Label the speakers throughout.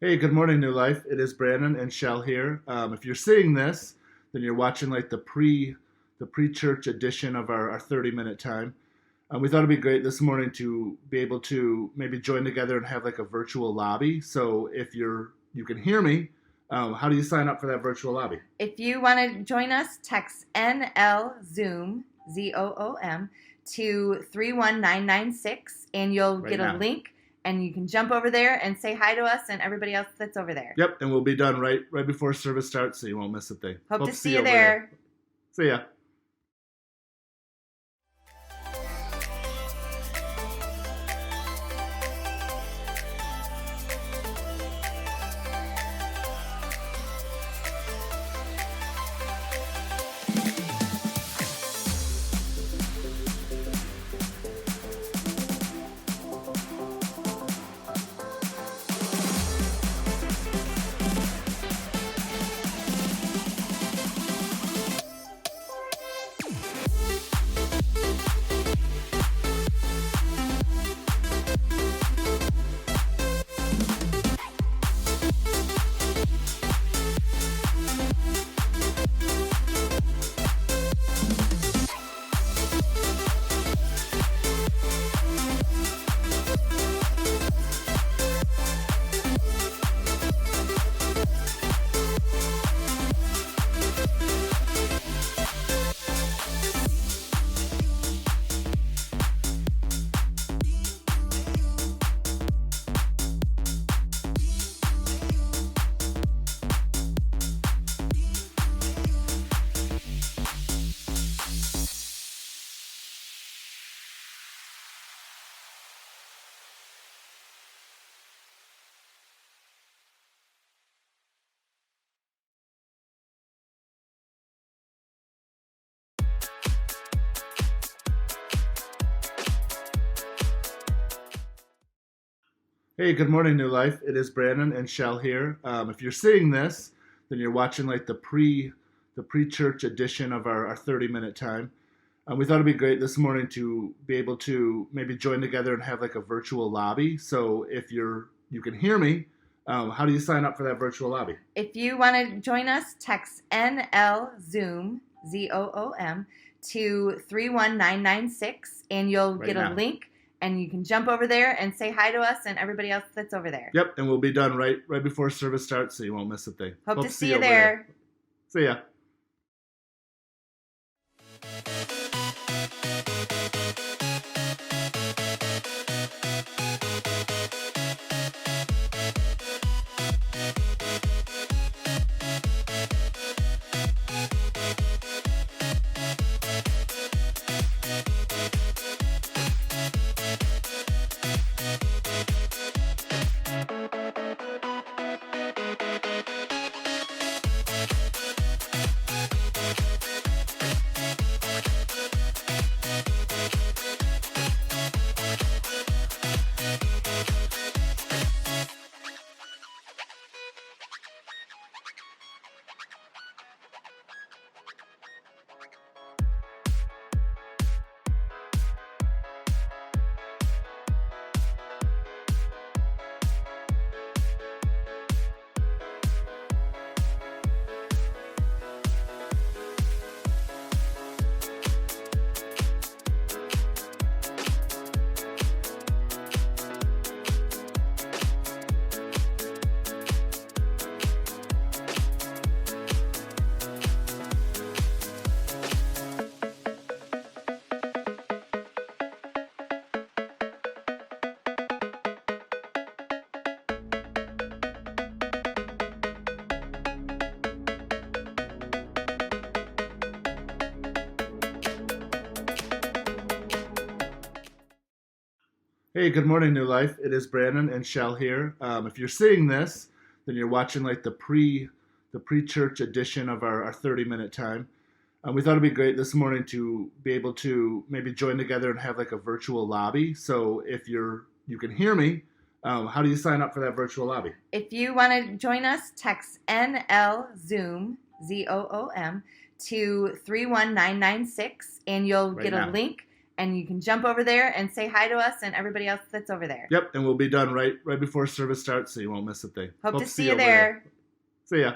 Speaker 1: Hey, good morning, New Life. It is Brandon and Shell here. If you're seeing this, then you're watching like the pre-church edition of our 30-minute time. We thought it'd be great this morning to be able to maybe join together and have like a virtual lobby. So if you can hear me, how do you sign up for that virtual lobby?
Speaker 2: If you want to join us, text NL Zoom, ZOOM, to 31996, and you'll
Speaker 1: Right
Speaker 2: get a
Speaker 1: now.
Speaker 2: link, and you can jump over there and say hi to us and everybody else that's over there.
Speaker 1: Yep, and we'll be done right before service starts, so you won't miss a thing.
Speaker 2: Hope to see you there.
Speaker 1: See ya. Hey, good morning, New Life. It is Brandon and Shell here. If you're seeing this, then you're watching like the pre-church edition of our 30-minute time. We thought it'd be great this morning to be able to maybe join together and have like a virtual lobby. So if you can hear me, how do you sign up for that virtual lobby?
Speaker 2: If you want to join us, text NL Zoom, ZOOM, to 31996, and you'll
Speaker 1: Right
Speaker 2: get
Speaker 1: now.
Speaker 2: a link, and you can jump over there and say hi to us and everybody else that's over there.
Speaker 1: Yep, and we'll be done right before service starts, so you won't miss a thing.
Speaker 2: Hope to see you
Speaker 1: over
Speaker 2: there.
Speaker 1: See ya. Hey, good morning, New Life. It is Brandon and Shell here. If you're seeing this, then you're watching like the pre-church edition of our 30-minute time. We thought it'd be great this morning to be able to maybe join together and have like a virtual lobby. So if you can hear me, how do you sign up for that virtual lobby?
Speaker 2: If you want to join us, text NL Zoom, ZOOM, to 31996, and you'll
Speaker 1: Right
Speaker 2: get
Speaker 1: now.
Speaker 2: a link, and you can jump over there and say hi to us and everybody else that's over there.
Speaker 1: Yep, and we'll be done right before service starts, so you won't miss a thing.
Speaker 2: Hope to see you
Speaker 1: over
Speaker 2: there.
Speaker 1: See ya.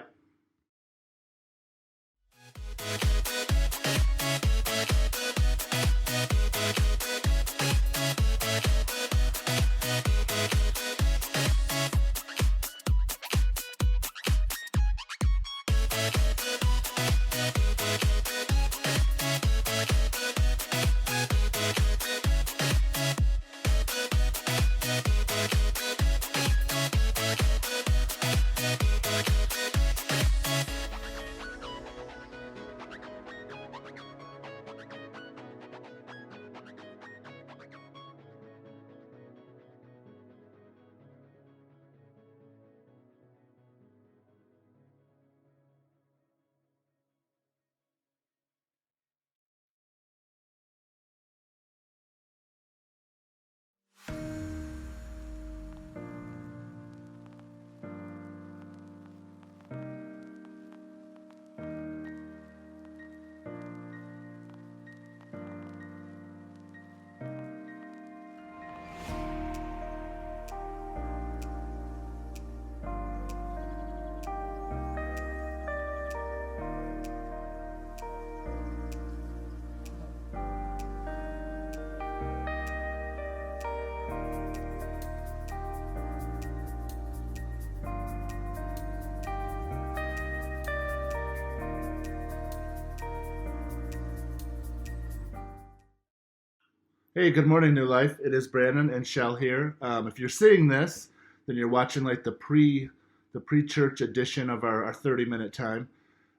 Speaker 1: Hey, good morning, New Life. It is Brandon and Shell here. If you're seeing this, then you're watching like the pre-church edition of our 30-minute time.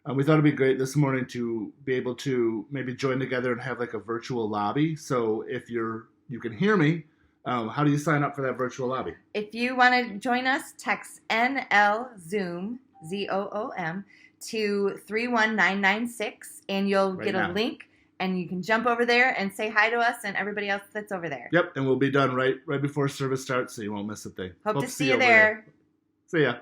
Speaker 1: We thought it'd be great this morning to be able to maybe join together and have like a virtual lobby. So if you can hear me, how do you sign up for that virtual lobby?
Speaker 2: If you want to join us, text NL Zoom, ZOOM, to 31996, and you'll
Speaker 1: Right
Speaker 2: get a
Speaker 1: now.
Speaker 2: link, and you can jump over there and say hi to us and everybody else that's over there.
Speaker 1: Yep, and we'll be done right before service starts, so you won't miss a thing.
Speaker 2: Hope to see you there.
Speaker 1: See ya.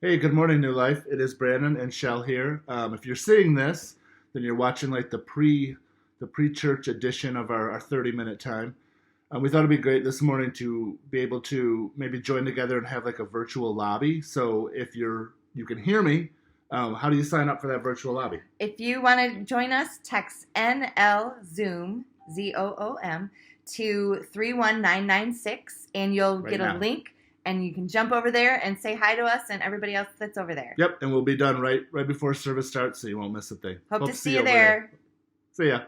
Speaker 1: Hey, good morning, New Life. It is Brandon and Shell here. If you're seeing this, then you're watching like the pre-church edition of our 30-minute time. We thought it'd be great this morning to be able to maybe join together and have like a virtual lobby. So if you can hear me, how do you sign up for that virtual lobby?
Speaker 2: If you want to join us, text NL Zoom, ZOOM, to 31996, and you'll
Speaker 1: Right
Speaker 2: get
Speaker 1: now.
Speaker 2: a link, and you can jump over there and say hi to us and everybody else that's over there.
Speaker 1: Yep, and we'll be done right before service starts, so you won't miss a thing.
Speaker 2: Hope to see you
Speaker 1: over
Speaker 2: there.
Speaker 1: See ya.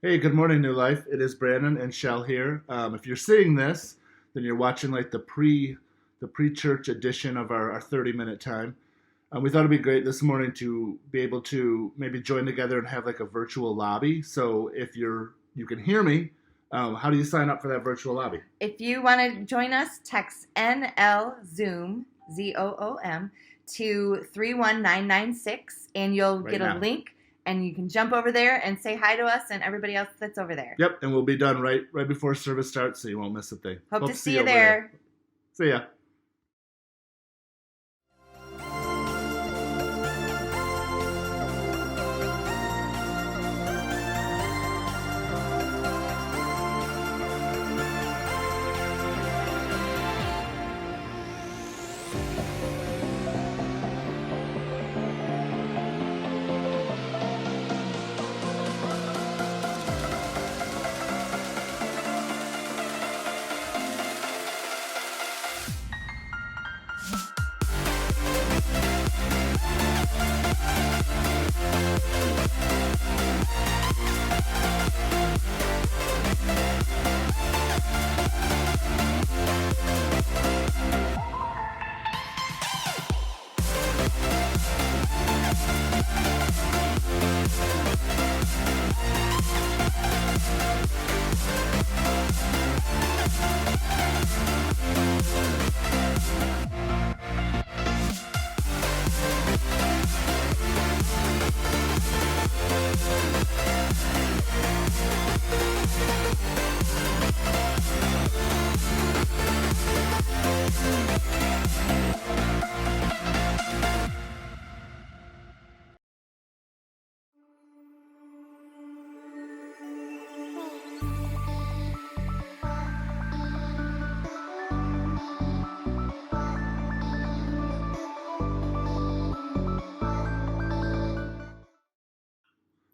Speaker 1: Hey, good morning, New Life. It is Brandon and Shell here. If you're seeing this, then you're watching like the pre church edition of our 30-minute time. We thought it'd be great this morning to be able to maybe join together and have like a virtual lobby. So if you can hear me, how do you sign up for that virtual lobby?
Speaker 2: If you want to join us, text NL Zoom, ZOOM, to 31996, and you'll
Speaker 1: Right
Speaker 2: get
Speaker 1: now.
Speaker 2: a link, and you can jump over there and say hi to us and everybody else that's over there.
Speaker 1: Yep, and we'll be done right before service starts, so you won't miss a thing.
Speaker 2: Hope to see you
Speaker 1: over
Speaker 2: there.
Speaker 1: See ya.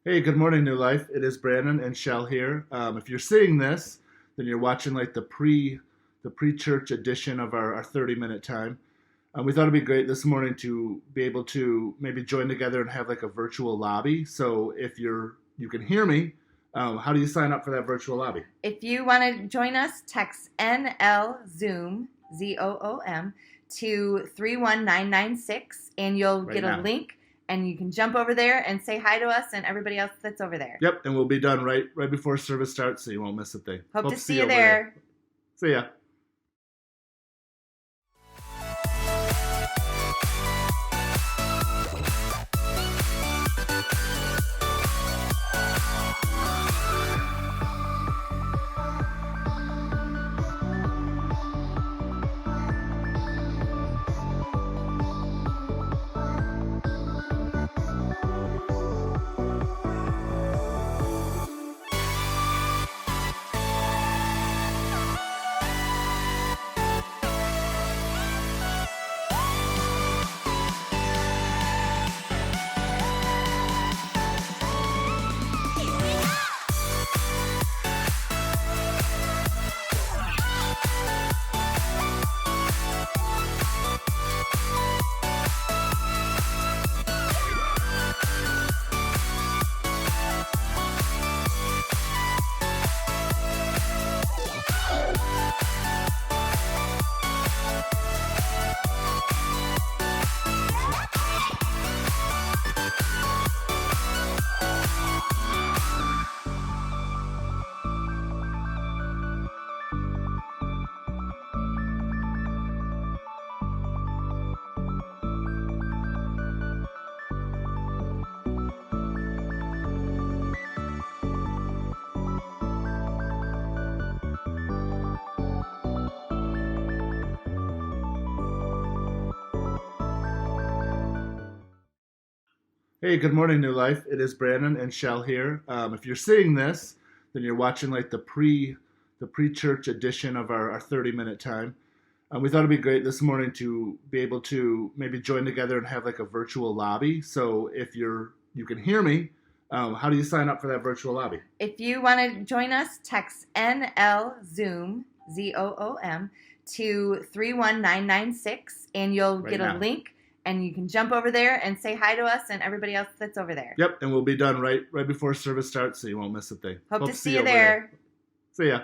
Speaker 1: Hey, good morning, New Life. It is Brandon and Shell here. If you're seeing this, then you're watching like the pre church edition of our 30-minute time. We thought it'd be great this morning to be able to maybe join together and have like a virtual lobby. So if you can hear me, how do you sign up for that virtual lobby?
Speaker 2: If you want to join us, text NL Zoom, ZOOM, to 31996, and you'll
Speaker 1: Right
Speaker 2: get a
Speaker 1: now.
Speaker 2: link, and you can jump over there and say hi to us and everybody else that's over there.
Speaker 1: Yep, and we'll be done right before service starts, so you won't miss a thing.
Speaker 2: Hope to see you there.
Speaker 1: See ya. Hey, good morning, New Life. It is Brandon and Shell here. If you're seeing this, then you're watching like the pre church edition of our 30-minute time. We thought it'd be great this morning to be able to maybe join together and have like a virtual lobby. So if you can hear me, how do you sign up for that virtual lobby?
Speaker 2: If you want to join us, text NL Zoom, ZOOM, to 31996, and you'll
Speaker 1: Right
Speaker 2: get
Speaker 1: now.
Speaker 2: a link, and you can jump over there and say hi to us and everybody else that's over there.
Speaker 1: Yep, and we'll be done right before service starts, so you won't miss a thing.
Speaker 2: Hope to see you
Speaker 1: over
Speaker 2: there.
Speaker 1: See ya.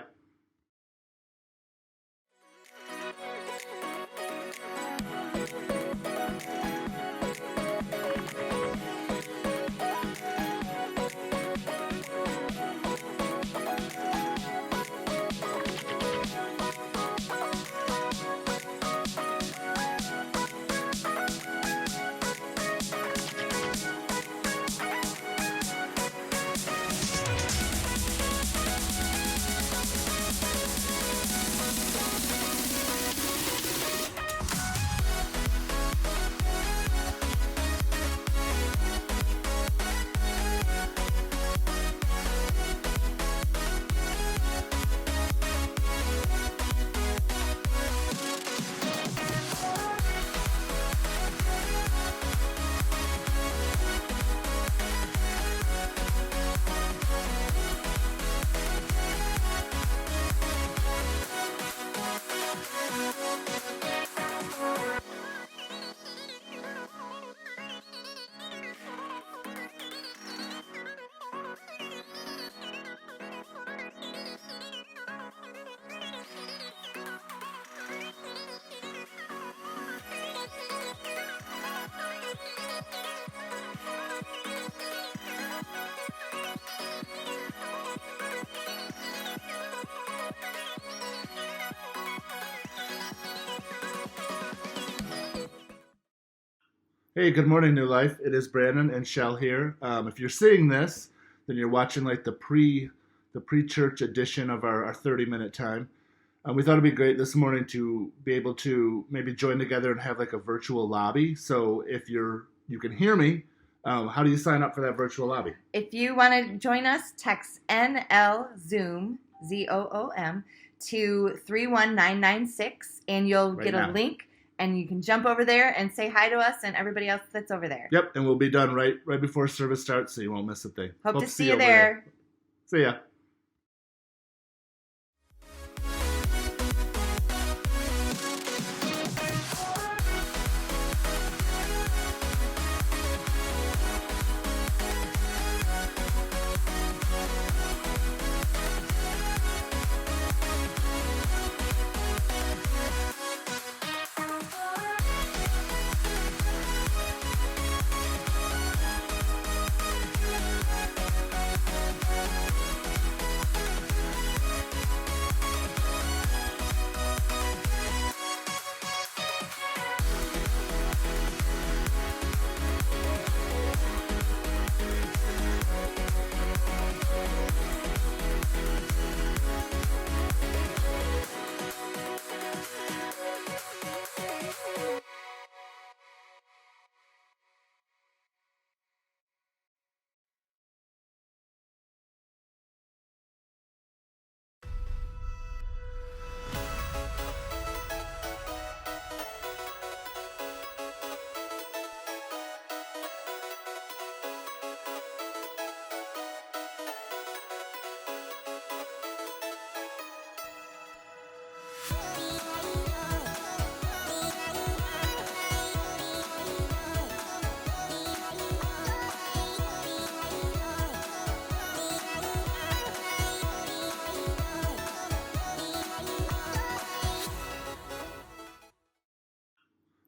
Speaker 1: Hey, good morning, New Life. It is Brandon and Shell here. If you're seeing this, then you're watching like the pre-church edition of our 30-minute time. We thought it'd be great this morning to be able to maybe join together and have like a virtual lobby. So if you can hear me, how do you sign up for that virtual lobby?
Speaker 2: If you want to join us, text NL Zoom, ZOOM, to 31996, and you'll
Speaker 1: Right
Speaker 2: get
Speaker 1: now.
Speaker 2: a link, and you can jump over there and say hi to us and everybody else that's over there.
Speaker 1: Yep, and we'll be done right before service starts, so you won't miss a thing.
Speaker 2: Hope to see you
Speaker 1: over
Speaker 2: there.
Speaker 1: See ya.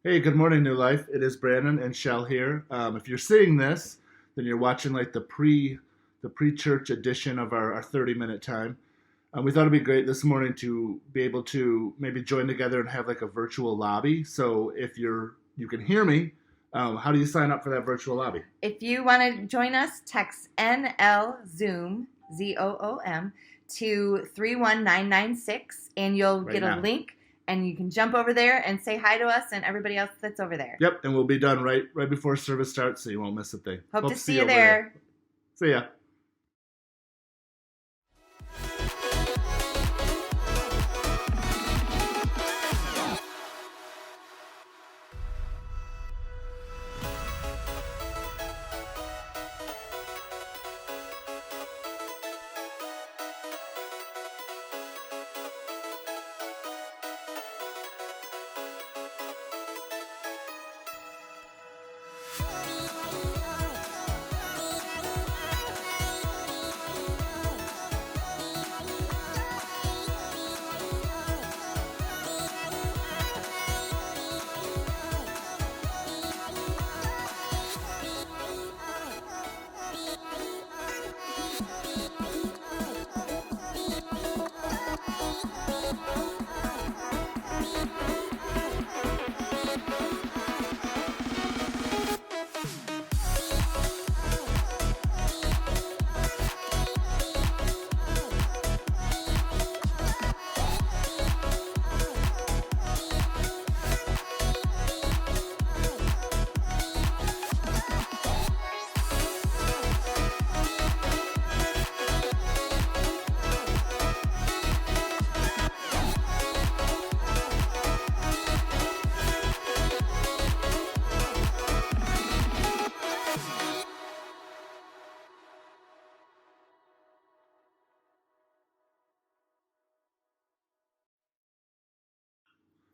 Speaker 1: Hey, good morning, New Life. It is Brandon and Shell here. If you're seeing this, then you're watching like the pre-church edition of our 30-minute time. We thought it'd be great this morning to be able to maybe join together and have like a virtual lobby. So if you can hear me, how do you sign up for that virtual lobby?
Speaker 2: If you want to join us, text NL Zoom, ZOOM, to 31996, and you'll
Speaker 1: Right
Speaker 2: get a
Speaker 1: now.
Speaker 2: link, and you can jump over there and say hi to us and everybody else that's over there.
Speaker 1: Yep, and we'll be done right before service starts, so you won't miss a thing.
Speaker 2: Hope to see you
Speaker 1: over
Speaker 2: there.
Speaker 1: See ya.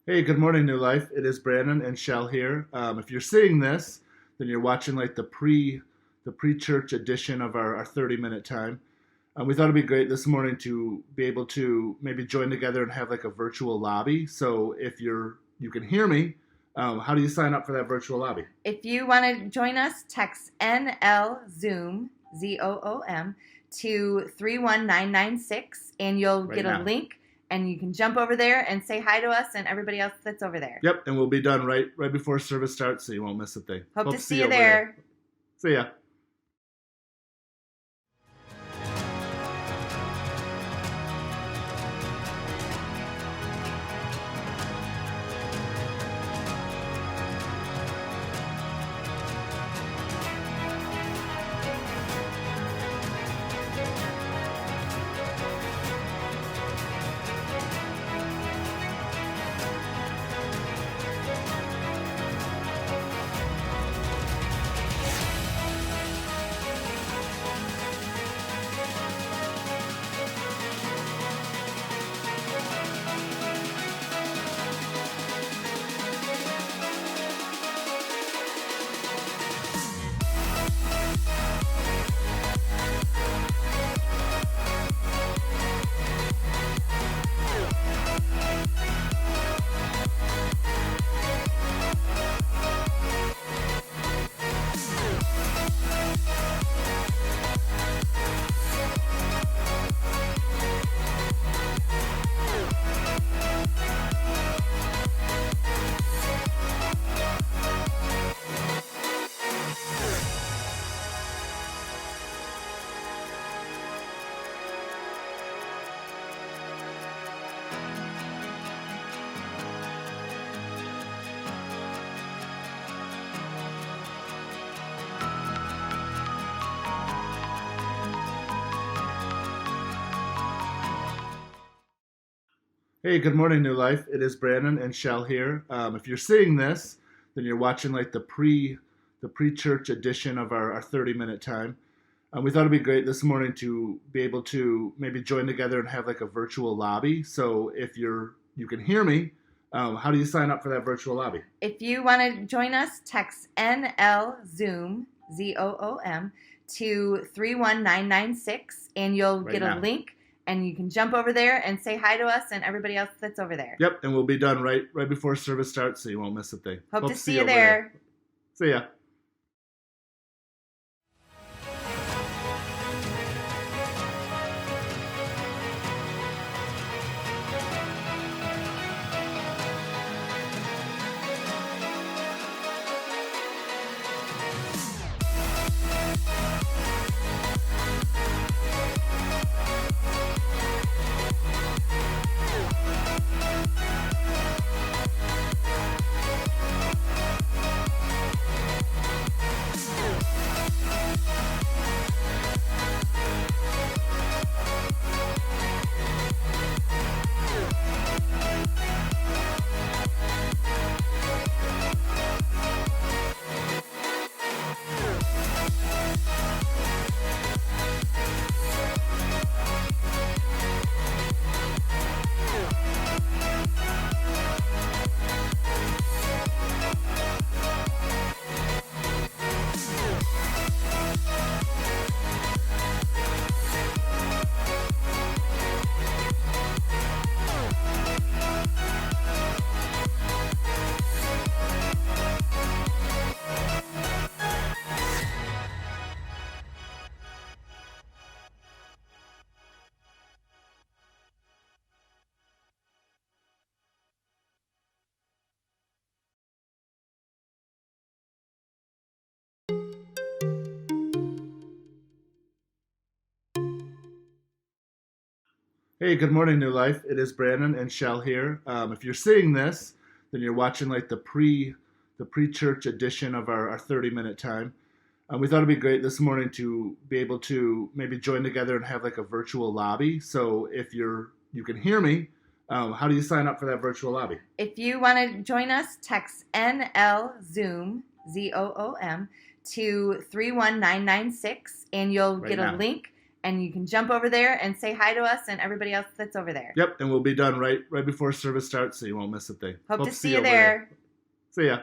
Speaker 1: Hey, good morning, New Life. It is Brandon and Shell here. If you're seeing this, then you're watching like the pre church edition of our 30-minute time. We thought it'd be great this morning to be able to maybe join together and have like a virtual lobby. So if you can hear me, how do you sign up for that virtual lobby?
Speaker 2: If you want to join us, text NL Zoom, ZOOM, to 31996, and you'll
Speaker 1: Right
Speaker 2: get a
Speaker 1: now.
Speaker 2: link, and you can jump over there and say hi to us and everybody else that's over there.
Speaker 1: Yep, and we'll be done right before service starts, so you won't miss a thing.
Speaker 2: Hope to see you
Speaker 1: over
Speaker 2: there.
Speaker 1: See ya. Hey, good morning, New Life. It is Brandon and Shell here. If you're seeing this, then you're watching like the pre church edition of our 30-minute time. We thought it'd be great this morning to be able to maybe join together and have like a virtual lobby. So if you can hear me, how do you sign up for that virtual lobby?
Speaker 2: If you want to join us, text NL Zoom, ZOOM, to 31996, and you'll
Speaker 1: Right
Speaker 2: get
Speaker 1: now.
Speaker 2: a link, and you can jump over there and say hi to us and everybody else that's over there.
Speaker 1: Yep, and we'll be done right before service starts, so you won't miss a thing.
Speaker 2: Hope to see you
Speaker 1: over
Speaker 2: there.
Speaker 1: See ya. Hey, good morning, New Life. It is Brandon and Shell here. If you're seeing this, then you're watching like the pre church edition of our 30-minute time. We thought it'd be great this morning to be able to maybe join together and have like a virtual lobby. So if you can hear me, how do you sign up for that virtual lobby?
Speaker 2: If you want to join us, text NL Zoom, ZOOM, to 31996, and you'll
Speaker 1: Right
Speaker 2: get
Speaker 1: now.
Speaker 2: a link, And you can jump over there and say hi to us and everybody else that's over there.
Speaker 1: Yep, and we'll be done right before service starts, so you won't miss a thing.
Speaker 2: Hope to see you there.
Speaker 1: See ya.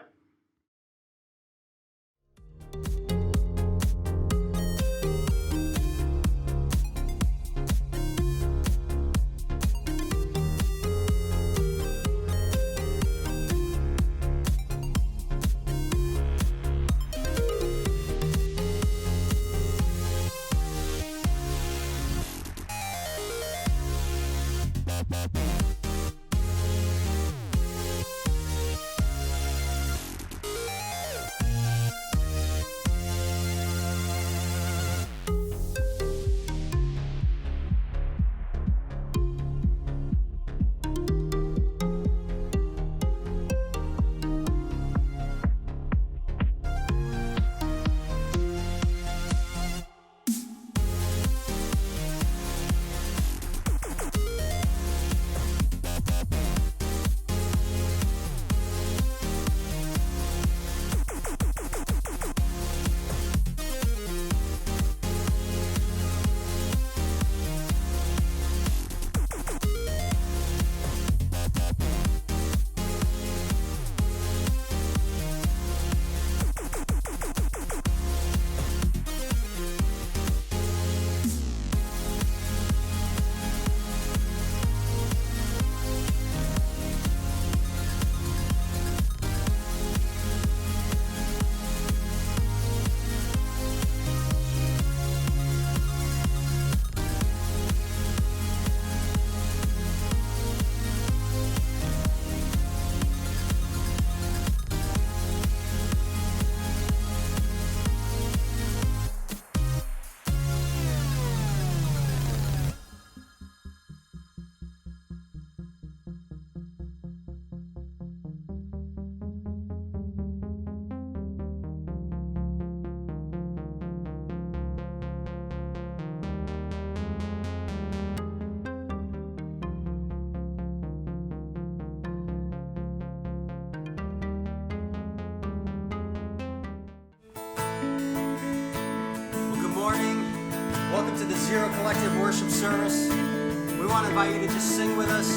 Speaker 3: Welcome to the Zero Collective Worship Service. We want to invite you to just sing with us.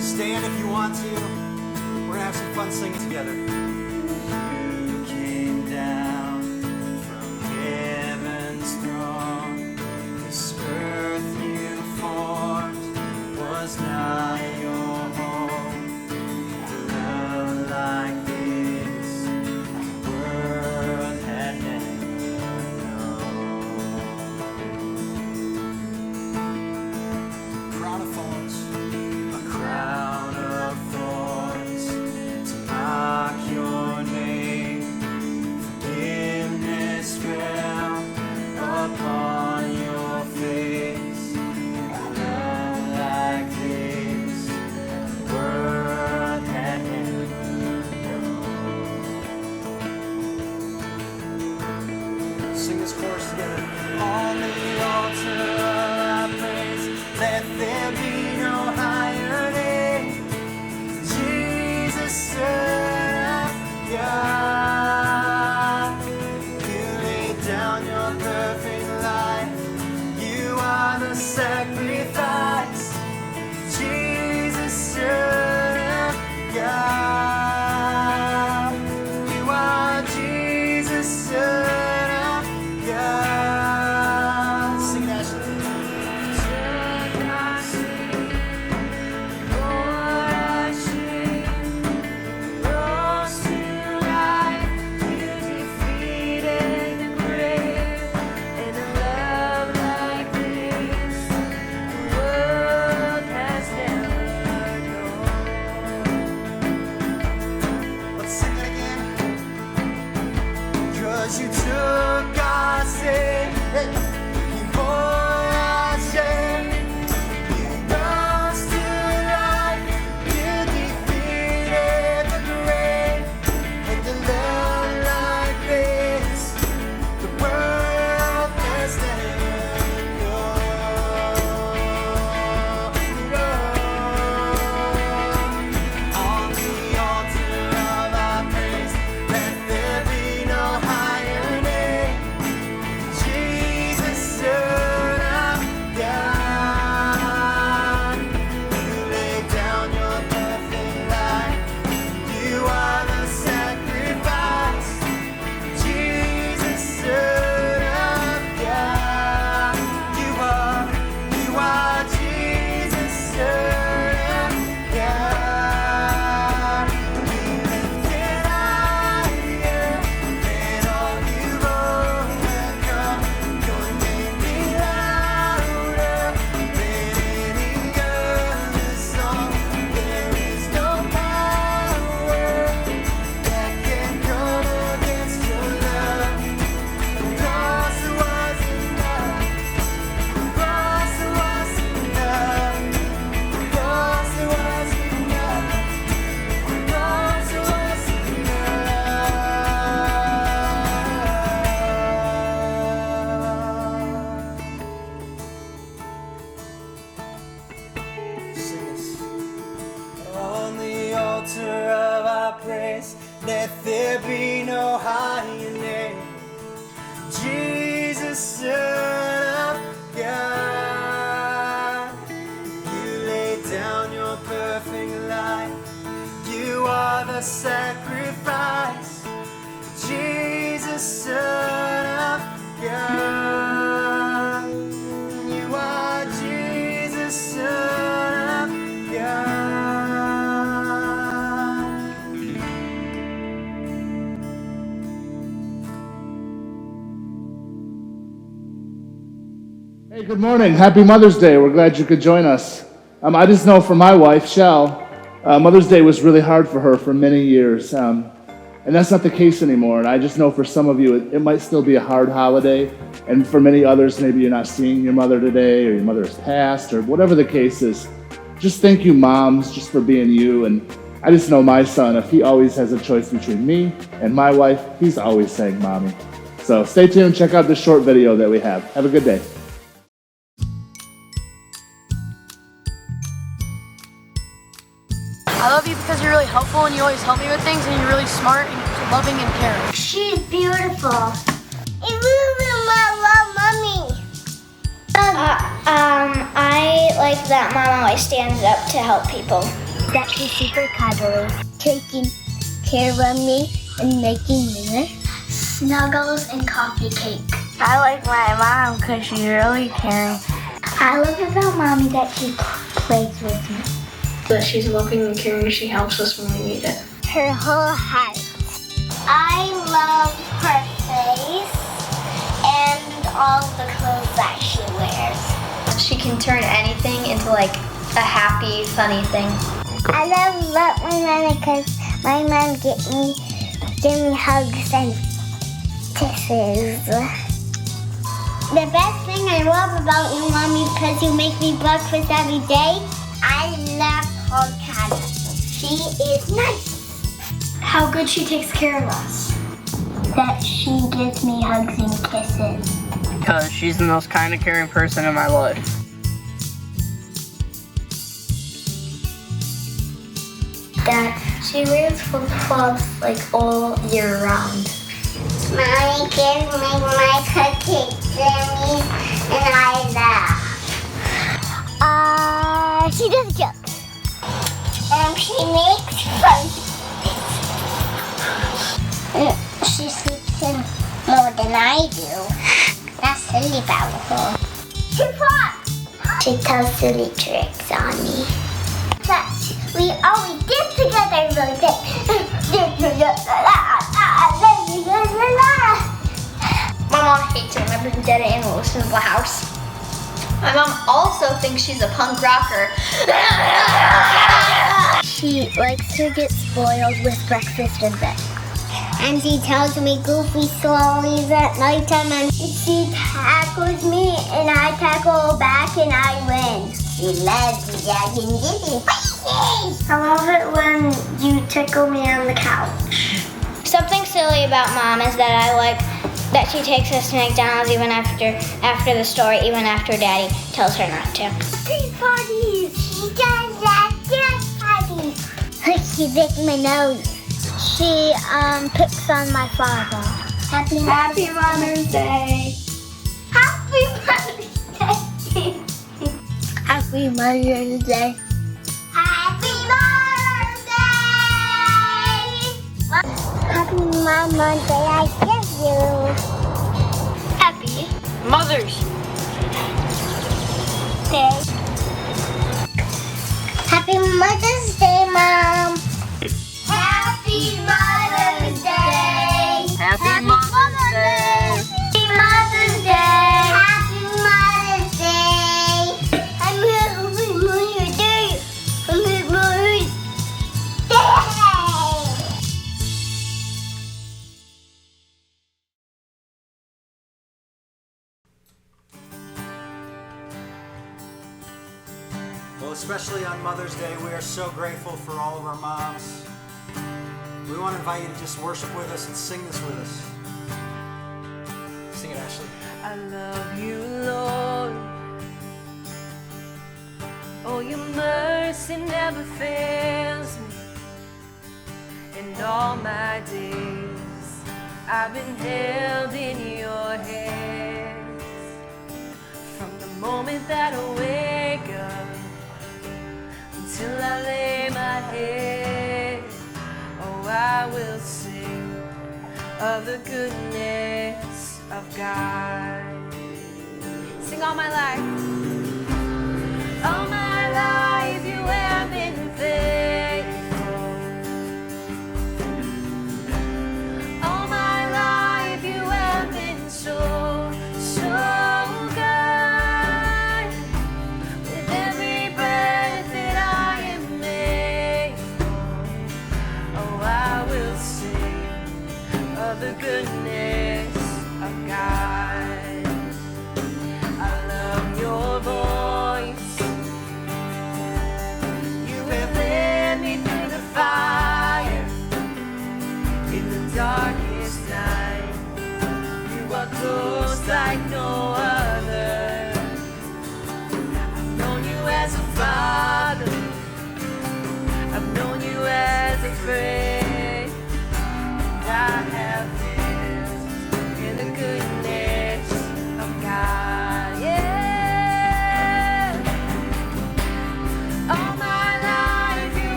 Speaker 3: Stand if you want to. We're going to have some fun singing together. You came down from heaven's throne. This earth you formed was not your home. Love like this, the world had never known. Crown of thorns, a crown of thorns to mock your name. Forgiveness fell upon your face. Love like this, the world had never known. Sing this chorus together. On the altar I praise, let there be no higher name. Jesus, Son of God, you laid down your perfect life. You are the sacrifice. Jesus, Son of God, you are Jesus, Son of God. Sing that shit. Let there be no higher name. Jesus, Son of God. You laid down your perfect life. You are the sacrifice. Jesus, Son of God. You are Jesus, Son of God.
Speaker 1: Hey, good morning. Happy Mother's Day. We're glad you could join us. I just know for my wife, Shell, Mother's Day was really hard for her for many years. And that's not the case anymore. And I just know for some of you, it might still be a hard holiday. And for many others, maybe you're not seeing your mother today, or your mother has passed, or whatever the case is. Just thank you, moms, just for being you. And I just know my son, if he always has a choice between me and my wife, he's always saying mommy. So stay tuned. Check out this short video that we have. Have a good day.
Speaker 4: I love you because you're really helpful and you always help me with things, and you're really smart and loving and caring.
Speaker 5: She's beautiful. I love mommy. I like that mom always stands up to help people. That she's super cuddly, taking care of me and making me snuggles and coffee cake.
Speaker 6: I like my mom because she's really caring.
Speaker 5: I love about mommy that she plays with me.
Speaker 4: That she's loving and caring, she helps us when we need it.
Speaker 5: Her whole heart. I love her face and all the clothes that she wears.
Speaker 6: She can turn anything into like a happy, funny thing.
Speaker 5: I love my mom because my mom give me hugs and kisses. The best thing I love about you, mommy, because you make me breakfast every day. I love her cat. She is nice.
Speaker 4: How good she takes care of us.
Speaker 5: That she gives me hugs and kisses.
Speaker 7: Because she's the most kind and caring person in my life.
Speaker 5: That she wears flip-flops like all year round. Mommy gives me my cookies and I laugh. She does jokes. She makes fun. She sleeps in more than I do. That's silly about her. She's fun. She tells silly tricks on me. We always did together really good.
Speaker 6: My mom hates it when I bring dead animals into the house. My mom also thinks she's a punk rocker.
Speaker 5: She likes to get spoiled with breakfast in bed. And she tells me goofy stories at nighttime, and she tackles me and I tackle back and I win. She loves me, Daddy. I love it when you tickle me on the couch.
Speaker 6: Something silly about mom is that I like that she takes us to McDonald's even after the store, even after Daddy tells her not to.
Speaker 5: Tea parties! She does that tea parties! She bit my nose. She picks on my father. Happy Mother's Day! Happy Mother's Day! Happy Mother's Day! Happy Mother's Day! Happy Mother's Day, I love you! Happy
Speaker 4: Mothers.
Speaker 5: Day. Happy Mother's Day, Mom! Happy Mother's Day!
Speaker 7: Happy Mother's Day!
Speaker 5: Happy Mother's Day! Happy Mother's Day! Happy Mother's Day! Happy Mother's Day!
Speaker 3: Well, especially on Mother's Day, we are so grateful for all of our moms. We want to invite you to just worship with us and sing this with us. Sing it, Ashley.
Speaker 8: I love you, Lord. Oh, your mercy never fails me, and and all my days I've been held in your hands. From the moment that I wake up until I lay my head, oh, I will sing of the goodness of God. Sing all my life. All my life you have been faithful. All my life you have been so, so good. With every breath that I am able, oh, I will sing of the goodness of God. I love your voice.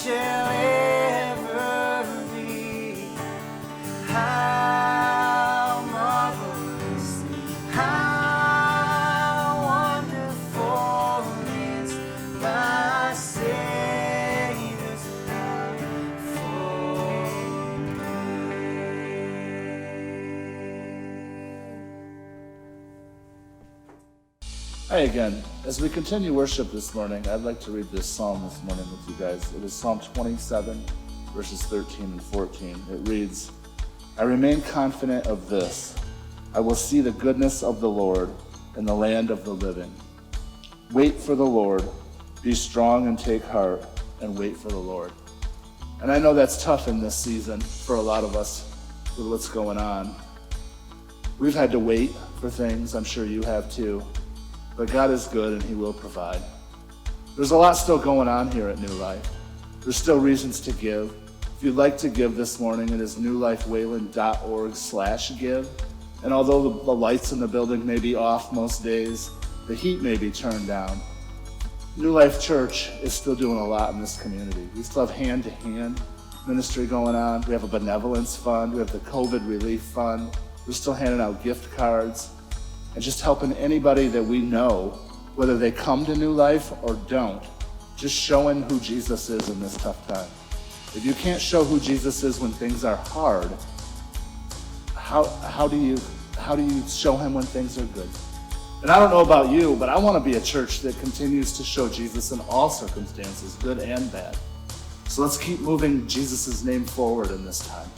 Speaker 3: shall ever be. How marvelous, how wonderful is my Savior's love for
Speaker 1: Hi again. As we continue worship this morning, I'd like to read this psalm this morning with you guys. It is Psalm 27, verses 13 and 14. It reads, I remain confident of this. I will see the goodness of the Lord in the land of the living. Wait for the Lord. Be strong and take heart and wait for the Lord. And I know that's tough in this season for a lot of us with what's going on. We've had to wait for things. I'm sure you have too. But God is good and he will provide. There's a lot still going on here at New Life. There's still reasons to give. If you'd like to give this morning, it is newlifewayland.org/give. And although the lights in the building may be off most days, the heat may be turned down, New Life Church is still doing a lot in this community. We still have hand-to-hand ministry going on. We have a benevolence fund. We have the COVID relief fund. We're still handing out gift cards and just helping anybody that we know, whether they come to New Life or don't, just showing who Jesus is in this tough time. If you can't show who Jesus is when things are hard, how do you show him when things are good? And I don't know about you, but I want to be a church that continues to show Jesus in all circumstances, good and bad. So let's keep moving Jesus' name forward in this time.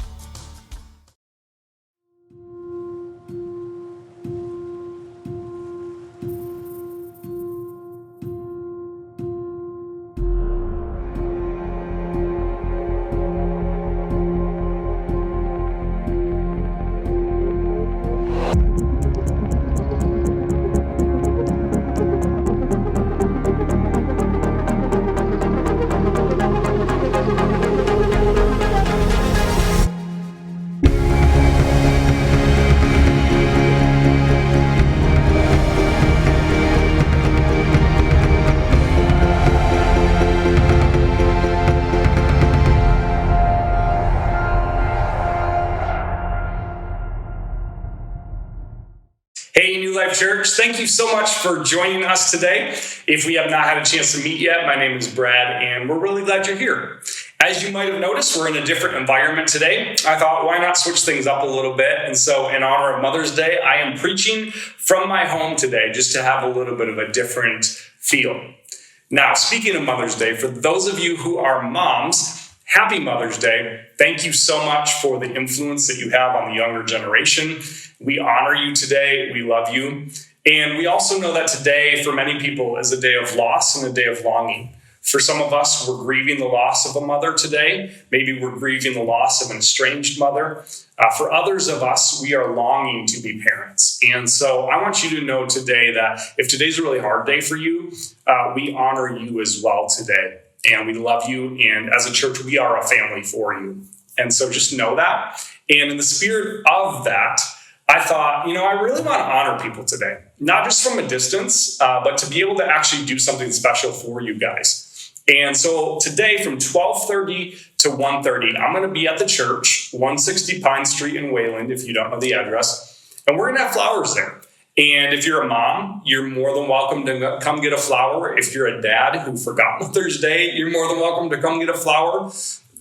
Speaker 9: Hey, New Life Church, thank you so much for joining us today. If we have not had a chance to meet yet, my name is Brad, and we're really glad you're here. As you might have noticed, we're in a different environment today. I thought, why not switch things up a little bit? And so in honor of Mother's Day, I am preaching from my home today just to have a little bit of a different feel. Now, speaking of Mother's Day, for those of you who are moms, happy Mother's Day. Thank you so much for the influence that you have on the younger generation. We honor you today. We love you. And we also know that today, for many people, is a day of loss and a day of longing. For some of us, we're grieving the loss of a mother today. Maybe we're grieving the loss of an estranged mother. For others of us, we are longing to be parents. And so I want you to know today that if today's a really hard day for you, we honor you as well today. And we love you. And as a church, we are a family for you. And so just know that. And in the spirit of that, I thought, I really want to honor people today, not just from a distance, but to be able to actually do something special for you guys. And so today from 12:30 to 1:30, I'm going to be at the church, 160 Pine Street in Wayland, if you don't know the address, and we're going to have flowers there. And if you're a mom, you're more than welcome to come get a flower. If you're a dad who forgot Mother's Day, you're more than welcome to come get a flower.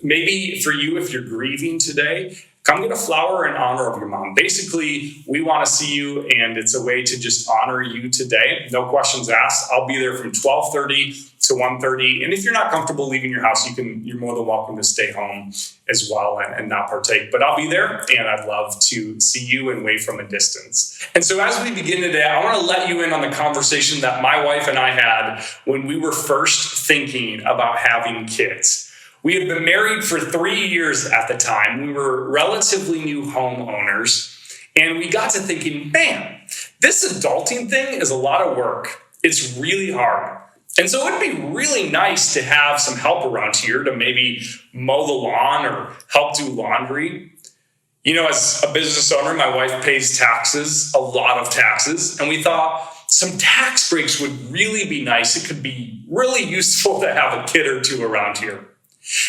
Speaker 9: Maybe for you, if you're grieving today, come get a flower in honor of your mom. Basically, we want to see you, and it's a way to just honor you today. No questions asked. I'll be there from 12:30 to 1:30. And if you're not comfortable leaving your house, you're more than welcome to stay home as well and not partake. But I'll be there, and I'd love to see you and wave from a distance. And so as we begin today, I want to let you in on the conversation that my wife and I had when we were first thinking about having kids. We had been married for 3 years at the time. We were relatively new homeowners, and we got to thinking, man, this adulting thing is a lot of work. It's really hard. And so it'd be really nice to have some help around here to maybe mow the lawn or help do laundry. As a business owner, my wife pays taxes, a lot of taxes, and we thought some tax breaks would really be nice. It could be really useful to have a kid or two around here.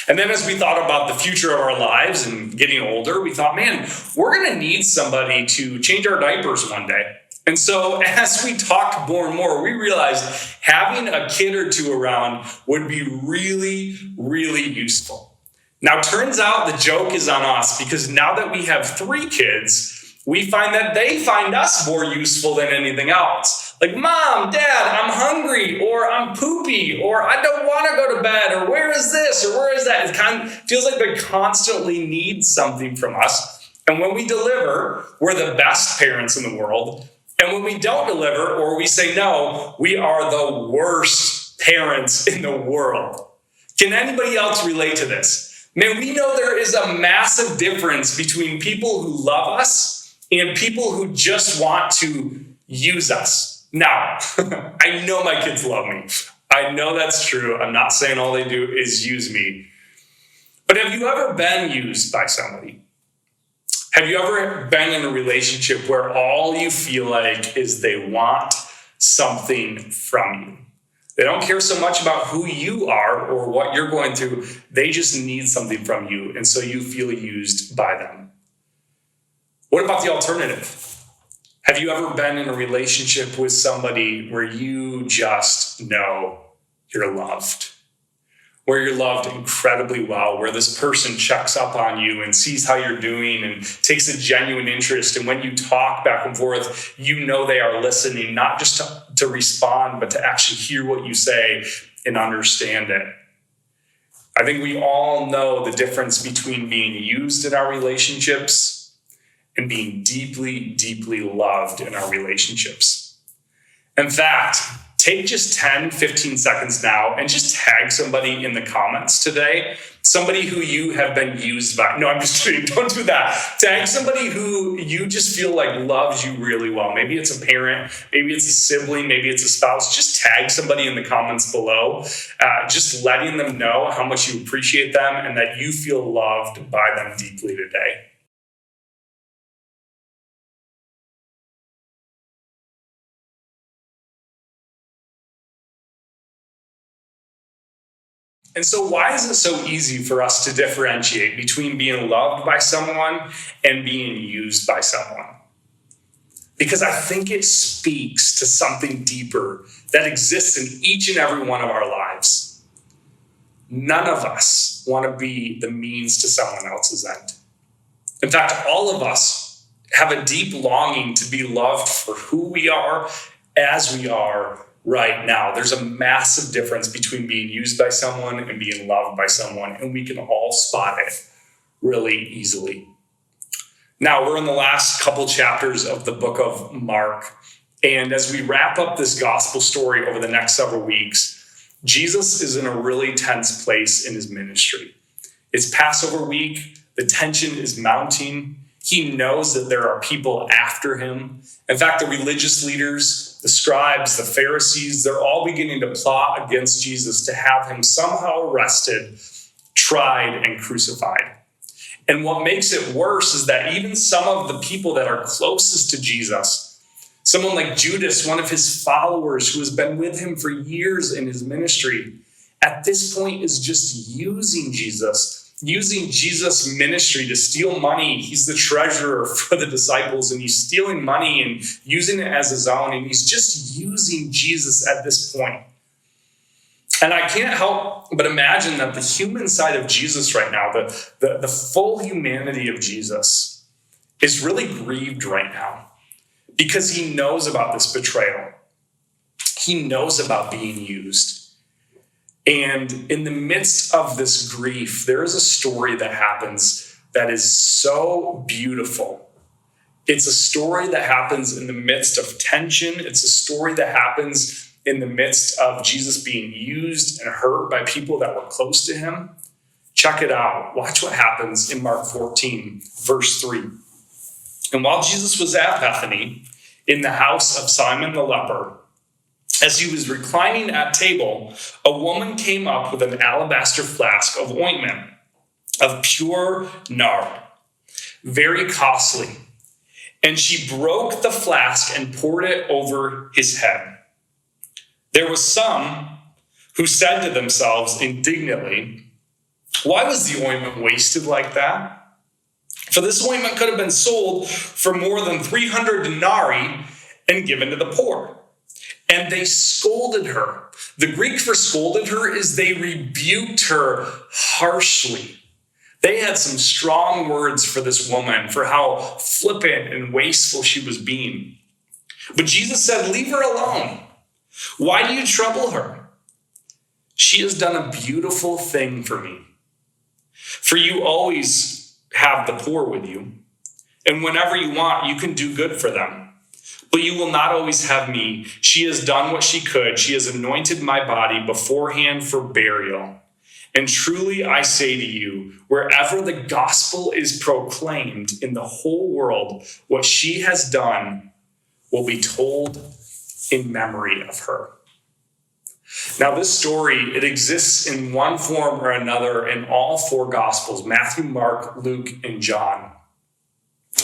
Speaker 9: And then as we thought about the future of our lives and getting older, we thought, man, we're going to need somebody to change our diapers one day. And so as we talked more and more, we realized having a kid or two around would be really, really useful. Now, turns out the joke is on us, because now that we have 3 kids, we find that they find us more useful than anything else. Like, Mom, Dad, I'm hungry, or I'm poopy, or I don't want to go to bed, or where is this, or where is that? It kind of feels like they constantly need something from us. And when we deliver, we're the best parents in the world. And when we don't deliver, or we say no, we are the worst parents in the world. Can anybody else relate to this? Man, we know there is a massive difference between people who love us and people who just want to use us. Now, I know my kids love me. I know that's true. I'm not saying all they do is use me. But have you ever been used by somebody? Have you ever been in a relationship where all you feel like is they want something from you? They don't care so much about who you are or what you're going through. They just need something from you, and so you feel used by them. What about the alternative? Have you ever been in a relationship with somebody where you just know you're loved? Where you're loved incredibly well, where this person checks up on you and sees how you're doing and takes a genuine interest. And when you talk back and forth, you know they are listening, not just to respond, but to actually hear what you say and understand it. I think we all know the difference between being used in our relationships and being deeply, deeply loved in our relationships. In fact, take just 10, 15 seconds now and just tag somebody in the comments today, somebody who you have been used by. No, I'm just kidding. Don't do that. Tag somebody who you just feel like loves you really well. Maybe it's a parent, maybe it's a sibling, maybe it's a spouse. Just tag somebody in the comments below, just letting them know how much you appreciate them and that you feel loved by them deeply today. And so why is it so easy for us to differentiate between being loved by someone and being used by someone? Because I think it speaks to something deeper that exists in each and every one of our lives. None of us want to be the means to someone else's end. In fact, all of us have a deep longing to be loved for who we are as we are right now. There's a massive difference between being used by someone and being loved by someone, and we can all spot it really easily. Now, we're in the last couple chapters of the book of Mark, and as we wrap up this gospel story over the next several weeks, Jesus is in a really tense place in his ministry. It's Passover week. The tension is mounting. He knows that there are people after him. In fact, the religious leaders, the scribes, the Pharisees, they're all beginning to plot against Jesus to have him somehow arrested, tried, and crucified. And what makes it worse is that even some of the people that are closest to Jesus, someone like Judas, one of his followers who has been with him for years in his ministry, at this point is just using Jesus' ministry to steal money. He's the treasurer for the disciples, and he's stealing money and using it as his own, and he's just using Jesus at this point. And I can't help but imagine that the human side of Jesus right now, the full humanity of Jesus, is really grieved right now because he knows about this betrayal. He knows about being used. And in the midst of this grief, there is a story that happens that is so beautiful. It's a story that happens in the midst of tension. It's a story that happens in the midst of Jesus being used and hurt by people that were close to him. Check it out. Watch what happens in Mark 14, verse 3. And while Jesus was at Bethany, in the house of Simon the leper, as he was reclining at table, a woman came up with an alabaster flask of ointment of pure nard, very costly. And she broke the flask and poured it over his head. There was some who said to themselves indignantly, Why was the ointment wasted like that? For this ointment could have been sold for more than 300 denarii and given to the poor. And they scolded her. The Greek for scolded her is they rebuked her harshly. They had some strong words for this woman, for how flippant and wasteful she was being. But Jesus said, leave her alone. Why do you trouble her? She has done a beautiful thing for me. For you always have the poor with you, and whenever you want, you can do good for them. But you will not always have me. She has done what she could. She has anointed my body beforehand for burial. And truly I say to you, wherever the gospel is proclaimed in the whole world, what she has done will be told in memory of her. Now, this story, it exists in one form or another in all four Gospels, Matthew, Mark, Luke, and John.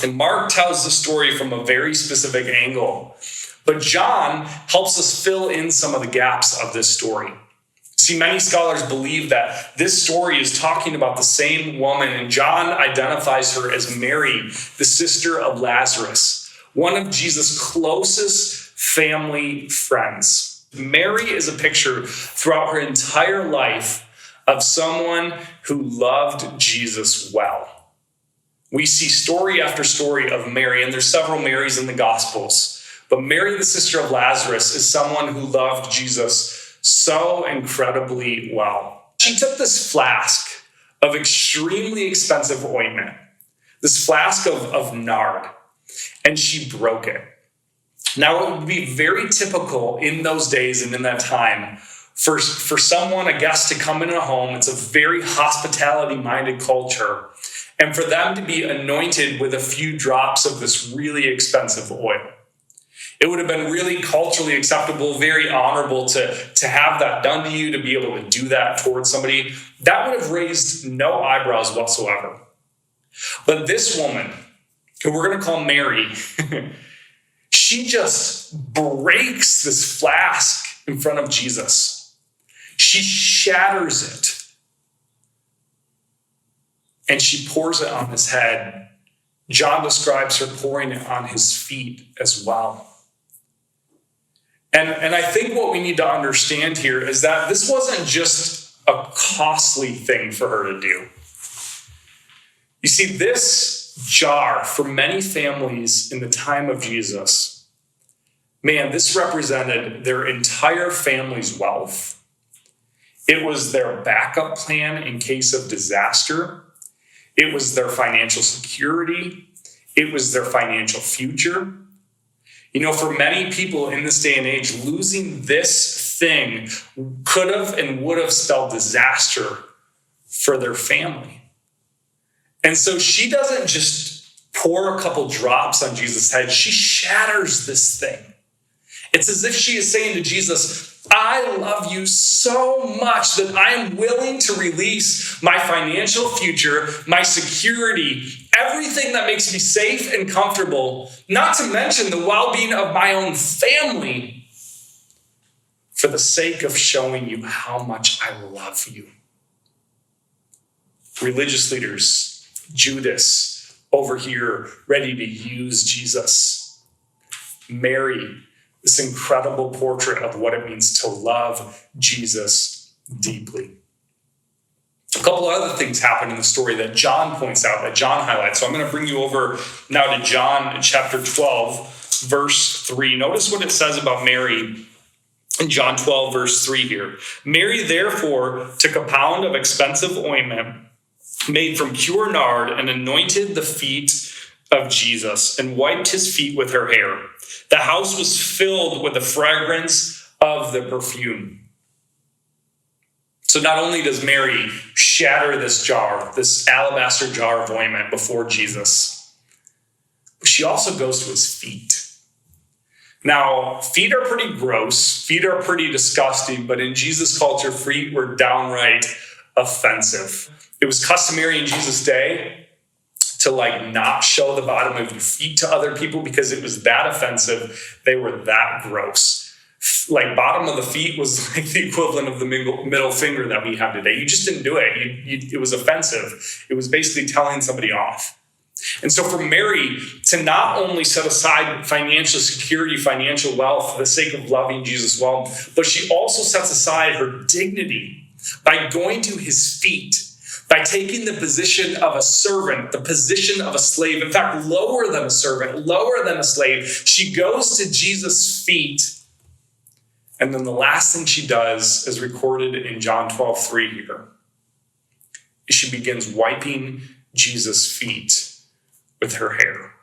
Speaker 9: And Mark tells the story from a very specific angle, but John helps us fill in some of the gaps of this story. See, many scholars believe that this story is talking about the same woman, and John identifies her as Mary, the sister of Lazarus, one of Jesus' closest family friends. Mary is a picture throughout her entire life of someone who loved Jesus well. We see story after story of Mary, and there's several Marys in the Gospels. But Mary, the sister of Lazarus, is someone who loved Jesus so incredibly well. She took this flask of extremely expensive ointment, this flask of nard, and she broke it. Now, it would be very typical in those days and in that time for someone, a guest, to come in a home. It's a very hospitality-minded culture. And for them to be anointed with a few drops of this really expensive oil. It would have been really culturally acceptable, very honorable to have that done to you, to be able to do that towards somebody. That would have raised no eyebrows whatsoever. But this woman, who we're going to call Mary, she just breaks this flask in front of Jesus. She shatters it. And she pours it on his head. John describes her pouring it on his feet as well. And I think what we need to understand here is that this wasn't just a costly thing for her to do. You see, this jar, for many families in the time of Jesus, man, this represented their entire family's wealth. It was their backup plan in case of disaster. It was their financial security. It was their financial future. You know, for many people in this day and age, losing this thing could have and would have spelled disaster for their family. And so she doesn't just pour a couple drops on Jesus' head. She shatters this thing. It's as if she is saying to Jesus, I love you so much that I am willing to release my financial future, my security, everything that makes me safe and comfortable, not to mention the well-being of my own family, for the sake of showing you how much I love you. Religious leaders, Judas over here, ready to use Jesus. Mary, this incredible portrait of what it means to love Jesus deeply. A couple of other things happen in the story that John points out, that John highlights. So I'm going to bring you over now to John chapter 12, verse 3. Notice what it says about Mary in John 12, verse 3 here. Mary, therefore, took a pound of expensive ointment made from pure nard and anointed the feet of Jesus and wiped his feet with her hair. The house was filled with the fragrance of the perfume. So not only does Mary shatter this jar, this alabaster jar of ointment before Jesus, but she also goes to his feet. Now, feet are pretty gross. Feet are pretty disgusting, but in Jesus' culture, feet were downright offensive. It was customary in Jesus' day to not show the bottom of your feet to other people because it was that offensive. They were that gross. like bottom of the feet was like the equivalent of the middle finger that we have today. You just didn't do it. It was offensive. It was basically telling somebody off. And so for Mary to not only set aside financial security, financial wealth for the sake of loving Jesus well, but she also sets aside her dignity by going to his feet, by taking the position of a servant, the position of a slave, in fact, lower than a servant, lower than a slave. She goes to Jesus' feet. And then the last thing she does is recorded in John 12:3 here. She begins wiping Jesus' feet with her hair.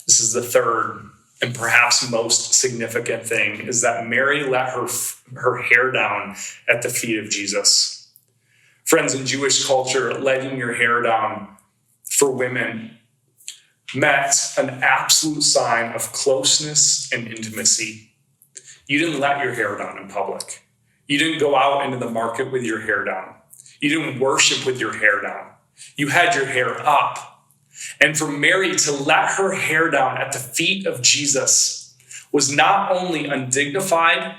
Speaker 9: This is the third and perhaps most significant thing, is that Mary let her hair down at the feet of Jesus. Friends, in Jewish culture, letting your hair down for women meant an absolute sign of closeness and intimacy. You didn't let your hair down in public. You didn't go out into the market with your hair down. You didn't worship with your hair down. You had your hair up. And for Mary to let her hair down at the feet of Jesus was not only undignified,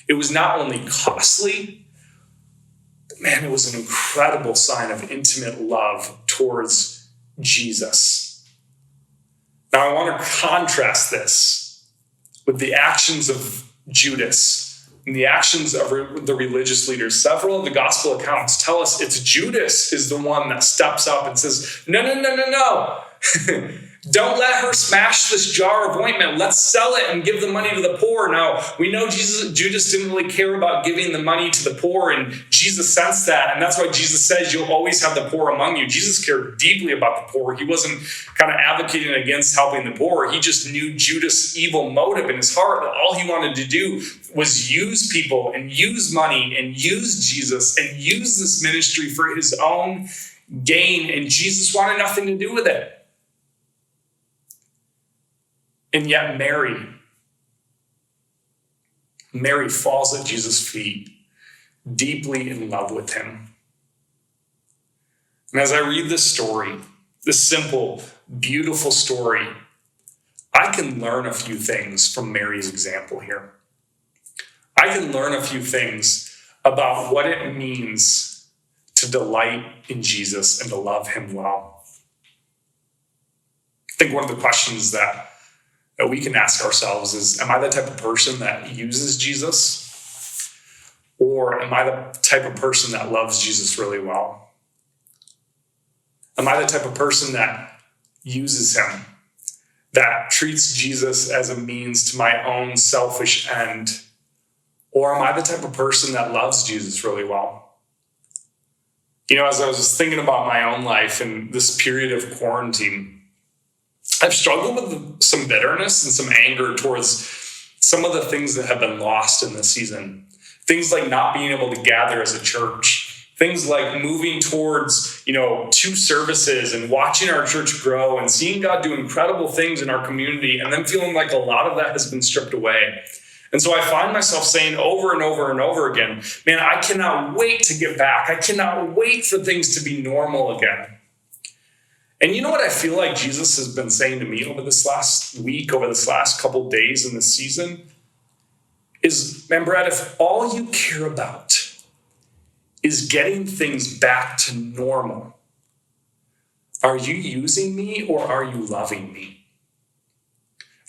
Speaker 9: it was not only costly, but man, it was an incredible sign of intimate love towards Jesus. Now I want to contrast this with the actions of Judas and the actions of the religious leaders. Several of the gospel accounts tell us it's Judas is the one that steps up and says, no. Don't let her smash this jar of ointment. Let's sell it and give the money to the poor. Now, we know Judas didn't really care about giving the money to the poor, and Jesus sensed that, and that's why Jesus says you'll always have the poor among you. Jesus cared deeply about the poor. He wasn't kind of advocating against helping the poor. He just knew Judas' evil motive in his heart, that all he wanted to do was use people and use money and use Jesus and use this ministry for his own gain, and Jesus wanted nothing to do with it. And yet Mary falls at Jesus' feet, deeply in love with him. And as I read this story, this simple, beautiful story, I can learn a few things from Mary's example here. I can learn a few things about what it means to delight in Jesus and to love him well. I think one of the questions that we can ask ourselves is, am I the type of person that uses Jesus? Or am I the type of person that loves Jesus really well? Am I the type of person that uses him, that treats Jesus as a means to my own selfish end? Or am I the type of person that loves Jesus really well? You know, as I was thinking about my own life in this period of quarantine, I've struggled with some bitterness and some anger towards some of the things that have been lost in this season. Things like not being able to gather as a church. Things like moving towards, 2 services and watching our church grow and seeing God do incredible things in our community, and then feeling like a lot of that has been stripped away. And so I find myself saying over and over and over again, man, I cannot wait to get back. I cannot wait for things to be normal again. And you know what I feel like Jesus has been saying to me over this last week, over this last couple of days in this season? Is, man, Brad, if all you care about is getting things back to normal, are you using me or are you loving me?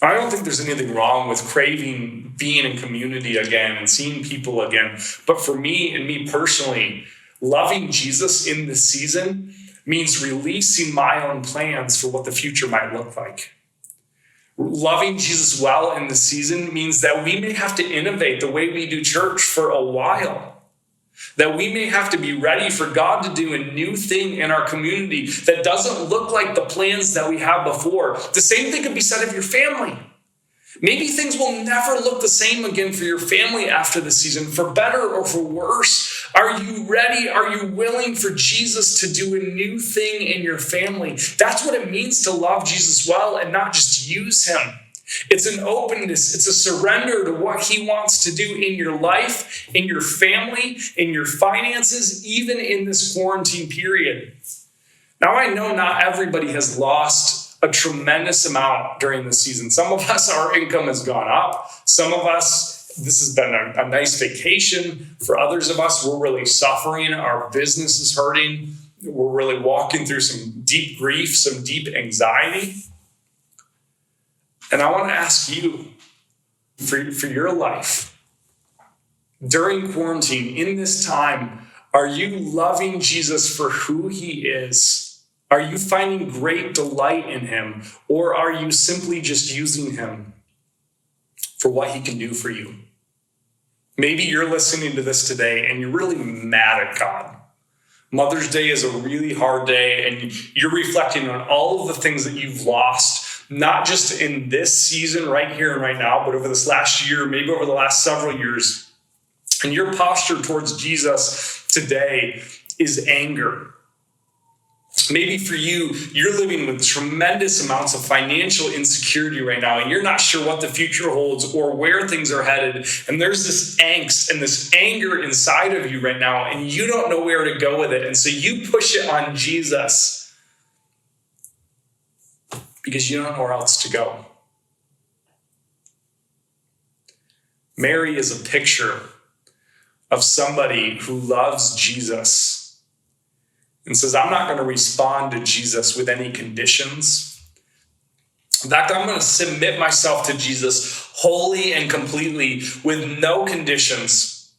Speaker 9: I don't think there's anything wrong with craving being in community again and seeing people again. But for me and me personally, loving Jesus in this season means releasing my own plans for what the future might look like. Loving Jesus well in the season means that we may have to innovate the way we do church for a while. That we may have to be ready for God to do a new thing in our community that doesn't look like the plans that we have before. The same thing could be said of your family. Maybe things will never look the same again for your family after the season, for better or for worse. Are you ready? Are you willing for Jesus to do a new thing in your family? That's what it means to love Jesus well and not just use him. It's an openness. It's a surrender to what he wants to do in your life, in your family, in your finances, even in this quarantine period. Now, I know not everybody has lost a tremendous amount during the season. Some of us, our income has gone up. Some of us, this has been a nice vacation. For others of us, we're really suffering. Our business is hurting. We're really walking through some deep grief, some deep anxiety. And I want to ask you, for your life, during quarantine, in this time, are you loving Jesus for who he is? Are you finding great delight in him? Or are you simply just using him for what he can do for you? Maybe you're listening to this today and you're really mad at God. Mother's Day is a really hard day, and you're reflecting on all of the things that you've lost, not just in this season right here and right now, but over this last year, maybe over the last several years. And your posture towards Jesus today is anger. Maybe for you, you're living with tremendous amounts of financial insecurity right now, and you're not sure what the future holds or where things are headed. And there's this angst and this anger inside of you right now, and you don't know where to go with it. And so you push it on Jesus because you don't know where else to go. Mary is a picture of somebody who loves Jesus and says, I'm not going to respond to Jesus with any conditions. In fact, I'm going to submit myself to Jesus wholly and completely with no conditions.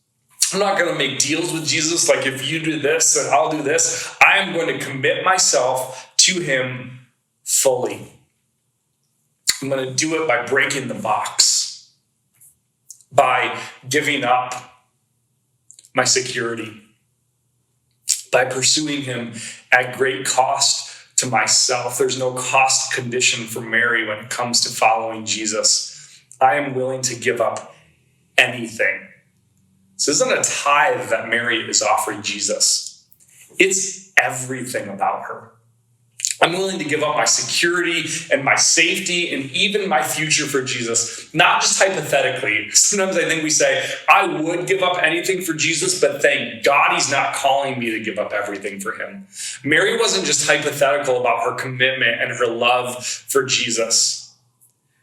Speaker 9: I'm not going to make deals with Jesus like, if you do this, then I'll do this. I am going to commit myself to him fully. I'm going to do it by breaking the box, by giving up my security, by pursuing him at great cost to myself. There's no cost condition for Mary when it comes to following Jesus. I am willing to give up anything. This isn't a tithe that Mary is offering Jesus. It's everything about her. I'm willing to give up my security and my safety and even my future for Jesus, not just hypothetically. Sometimes I think we say, I would give up anything for Jesus, but thank God he's not calling me to give up everything for him. Mary wasn't just hypothetical about her commitment and her love for Jesus.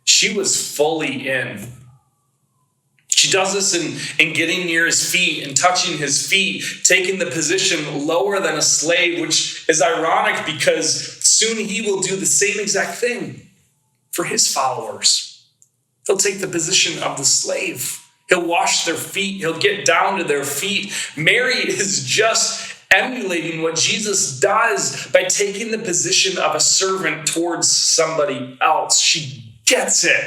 Speaker 9: She was fully in. She does this in getting near his feet and touching his feet, taking the position lower than a slave, which is ironic because soon he will do the same exact thing for his followers. He'll take the position of the slave. He'll wash their feet. He'll get down to their feet. Mary is just emulating what Jesus does by taking the position of a servant towards somebody else. She gets it.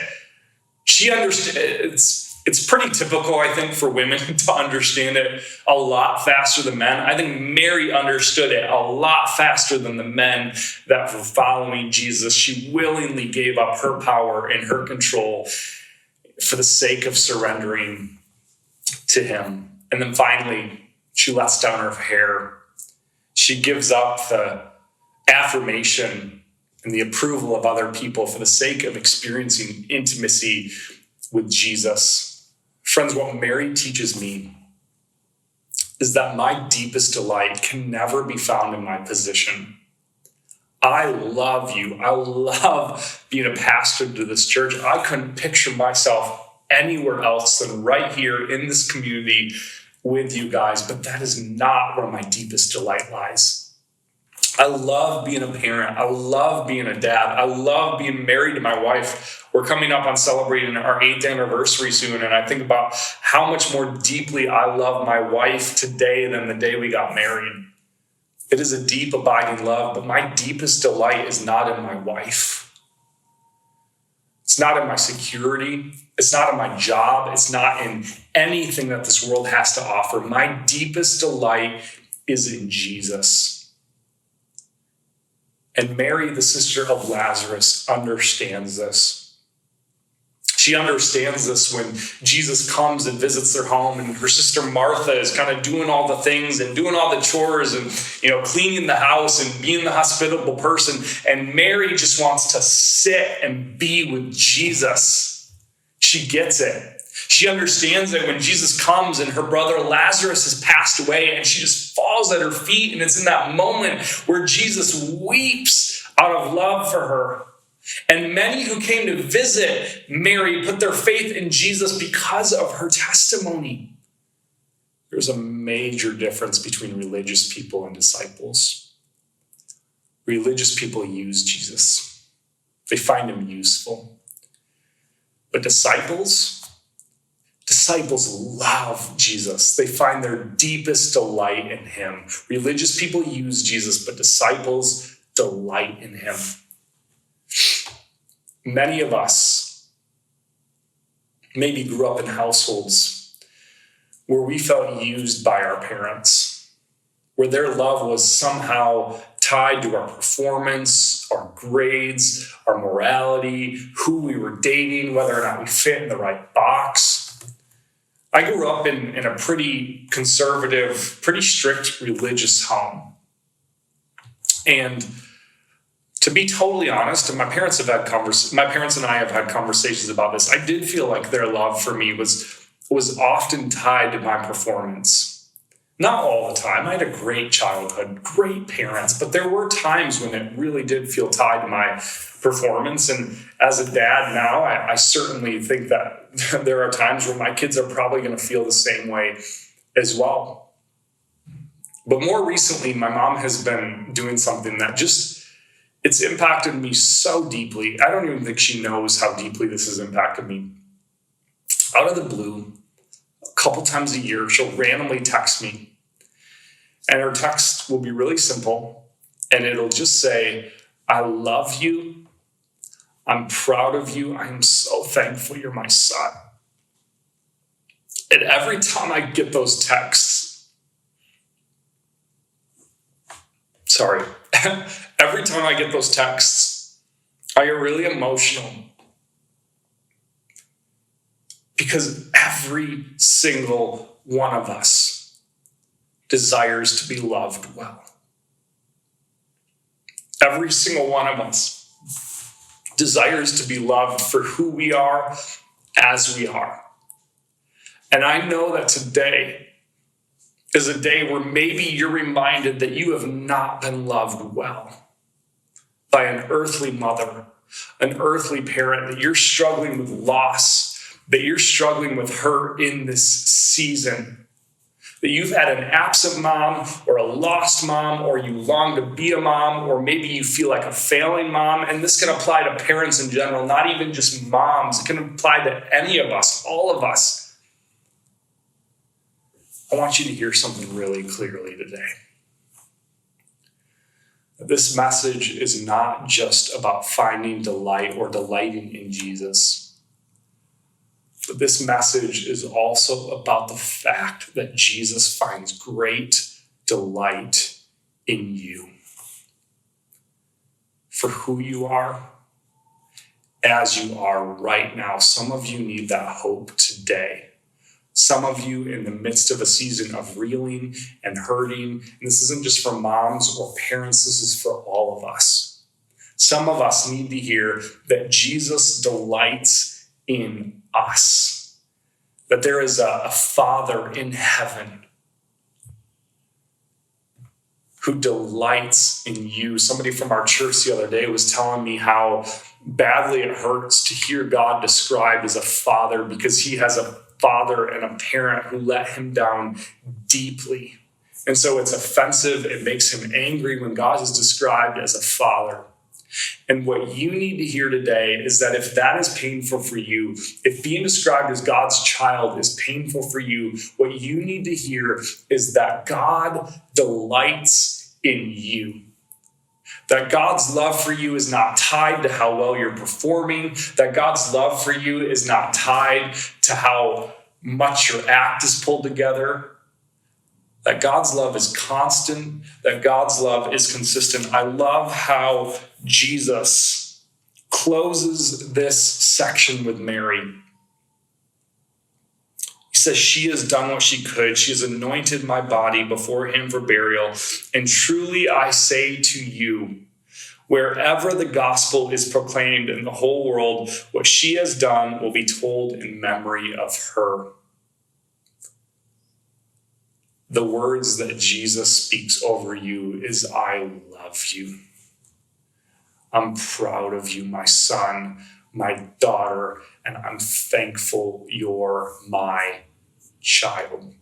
Speaker 9: She understands. It's pretty typical, I think, for women to understand it a lot faster than men. I think Mary understood it a lot faster than the men that were following Jesus. She willingly gave up her power and her control for the sake of surrendering to him. And then finally, she lets down her hair. She gives up the affirmation and the approval of other people for the sake of experiencing intimacy with Jesus. Friends, what Mary teaches me is that my deepest delight can never be found in my position. I love you. I love being a pastor to this church. I couldn't picture myself anywhere else than right here in this community with you guys, but that is not where my deepest delight lies. I love being a parent. I love being a dad. I love being married to my wife. We're coming up on celebrating our 8th anniversary soon, and I think about how much more deeply I love my wife today than the day we got married. It is a deep, abiding love, but my deepest delight is not in my wife. It's not in my security. It's not in my job. It's not in anything that this world has to offer. My deepest delight is in Jesus. And Mary, the sister of Lazarus, understands this. She understands this when Jesus comes and visits their home, and her sister Martha is kind of doing all the things and doing all the chores and, cleaning the house and being the hospitable person. And Mary just wants to sit and be with Jesus. She gets it. She understands that when Jesus comes and her brother Lazarus has passed away, and she just falls at her feet. And it's in that moment where Jesus weeps out of love for her. And many who came to visit Mary put their faith in Jesus because of her testimony. There's a major difference between religious people and disciples. Religious people use Jesus. They find him useful. But disciples love Jesus. They find their deepest delight in him. Religious people use Jesus, but disciples delight in him. Many of us maybe grew up in households where we felt used by our parents, where their love was somehow tied to our performance, our grades, our morality, who we were dating, whether or not we fit in the right box. I grew up in a pretty conservative, pretty strict religious home. And to be totally honest, and my parents and I have had conversations about this, I did feel like their love for me was often tied to my performance. Not all the time. I had a great childhood, great parents, but there were times when it really did feel tied to my performance. And as a dad now, I certainly think that there are times where my kids are probably going to feel the same way as well. But more recently, my mom has been doing something that it's impacted me so deeply. I don't even think she knows how deeply this has impacted me. Out of the blue, a couple times a year, she'll randomly text me. And her text will be really simple. And it'll just say, I love you. I'm proud of you. I'm so thankful you're my son. And every time I get those texts, every time I get those texts, I get really emotional. Because every single one of us desires to be loved well. Every single one of us desires to be loved for who we are as we are. And I know that today is a day where maybe you're reminded that you have not been loved well by an earthly mother, an earthly parent, that you're struggling with loss, that you're struggling with hurt in this season, that you've had an absent mom or a lost mom, or you long to be a mom, or maybe you feel like a failing mom. And this can apply to parents in general, not even just moms. It can apply to any of us, all of us. I want you to hear something really clearly today. This message is not just about finding delight or delighting in Jesus. But this message is also about the fact that Jesus finds great delight in you. For who you are, as you are right now. Some of you need that hope today. Some of you in the midst of a season of reeling and hurting. And this isn't just for moms or parents, this is for all of us. Some of us need to hear that Jesus delights in us. That there is a Father in heaven who delights in you. Somebody from our church the other day was telling me how badly it hurts to hear God described as a father, because he has a father and a parent who let him down deeply. And so it's offensive. It makes him angry when God is described as a father. And what you need to hear today is that if that is painful for you, if being described as God's child is painful for you, what you need to hear is that God delights in you. That God's love for you is not tied to how well you're performing. That God's love for you is not tied to how much your act is pulled together. That God's love is constant. That God's love is consistent. I love how Jesus closes this section with Mary. He says, she has done what she could. She has anointed my body before him for burial. And truly I say to you, wherever the gospel is proclaimed in the whole world, what she has done will be told in memory of her. The words that Jesus speaks over you is, I love you. I'm proud of you, my son, my daughter, and I'm thankful you're my child.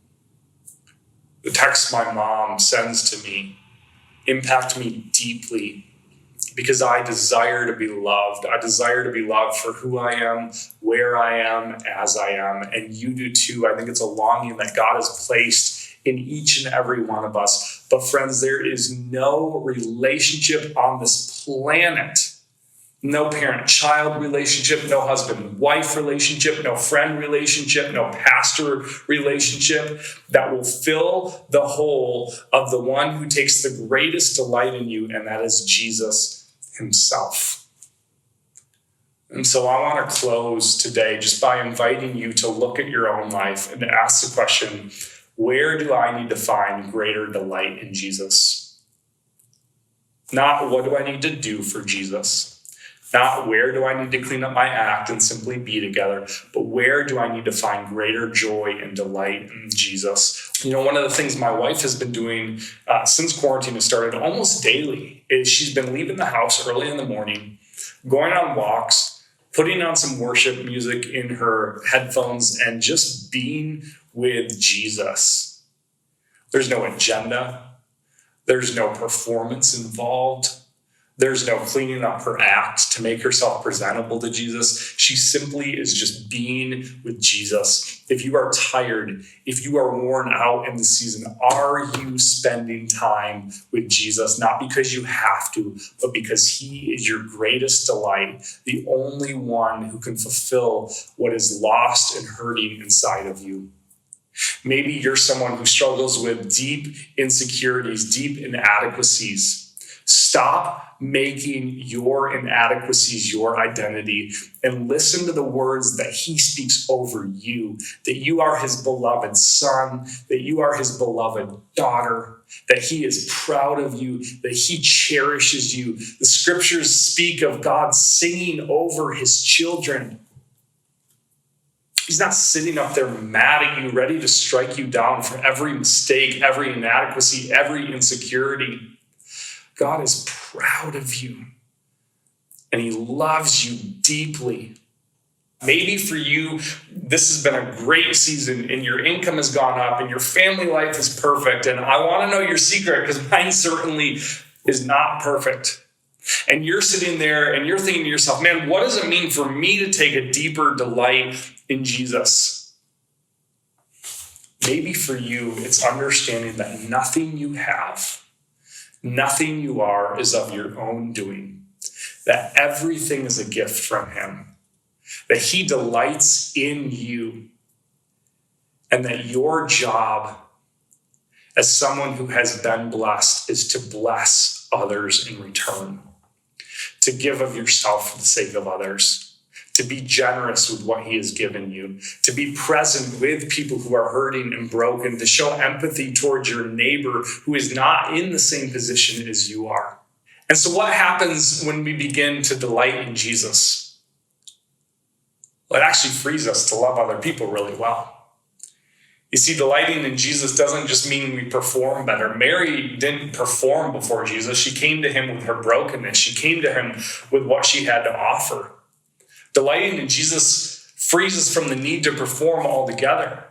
Speaker 9: The texts my mom sends to me impact me deeply because I desire to be loved. I desire to be loved for who I am, where I am, as I am, and you do too. I think it's a longing that God has placed in each and every one of us. But friends, there is no relationship on this planet, no parent-child relationship, no husband-wife relationship, no friend relationship, no pastor relationship that will fill the hole of the one who takes the greatest delight in you, and that is Jesus himself. And so I want to close today just by inviting you to look at your own life and to ask the question, where do I need to find greater delight in Jesus? Not what do I need to do for Jesus? Not where do I need to clean up my act and simply be together, but where do I need to find greater joy and delight in Jesus? You know, one of the things my wife has been doing since quarantine has started almost daily is she's been leaving the house early in the morning, going on walks, putting on some worship music in her headphones, and just being with Jesus. There's no agenda. There's no performance involved. There's no cleaning up her act to make herself presentable to Jesus. She simply is just being with Jesus. If you are tired, if you are worn out in the season, are you spending time with Jesus? Not because you have to, but because he is your greatest delight, the only one who can fulfill what is lost and hurting inside of you. Maybe you're someone who struggles with deep insecurities, deep inadequacies. Stop making your inadequacies your identity and listen to the words that he speaks over you, that you are his beloved son, that you are his beloved daughter, that he is proud of you, that he cherishes you. The scriptures speak of God singing over his children. He's not sitting up there mad at you, ready to strike you down for every mistake, every inadequacy, every insecurity. God is proud of you, and he loves you deeply. Maybe for you, this has been a great season, and your income has gone up, and your family life is perfect, and I want to know your secret, because mine certainly is not perfect. And you're sitting there, and you're thinking to yourself, man, what does it mean for me to take a deeper delight in Jesus? Maybe for you, it's understanding that nothing you have, nothing you are is of your own doing, that everything is a gift from him, that he delights in you, and that your job as someone who has been blessed is to bless others in return, to give of yourself for the sake of others, to be generous with what he has given you, to be present with people who are hurting and broken, to show empathy towards your neighbor who is not in the same position as you are. And so what happens when we begin to delight in Jesus? Well, it actually frees us to love other people really well. You see, delighting in Jesus doesn't just mean we perform better. Mary didn't perform before Jesus. She came to him with her brokenness. She came to him with what she had to offer. Delighting in Jesus frees us from the need to perform altogether.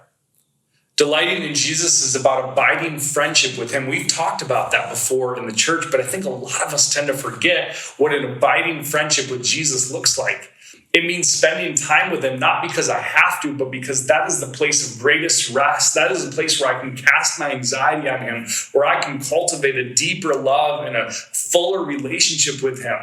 Speaker 9: Delighting in Jesus is about abiding friendship with him. We've talked about that before in the church, but I think a lot of us tend to forget what an abiding friendship with Jesus looks like. It means spending time with him, not because I have to, but because that is the place of greatest rest. That is the place where I can cast my anxiety on him, where I can cultivate a deeper love and a fuller relationship with him.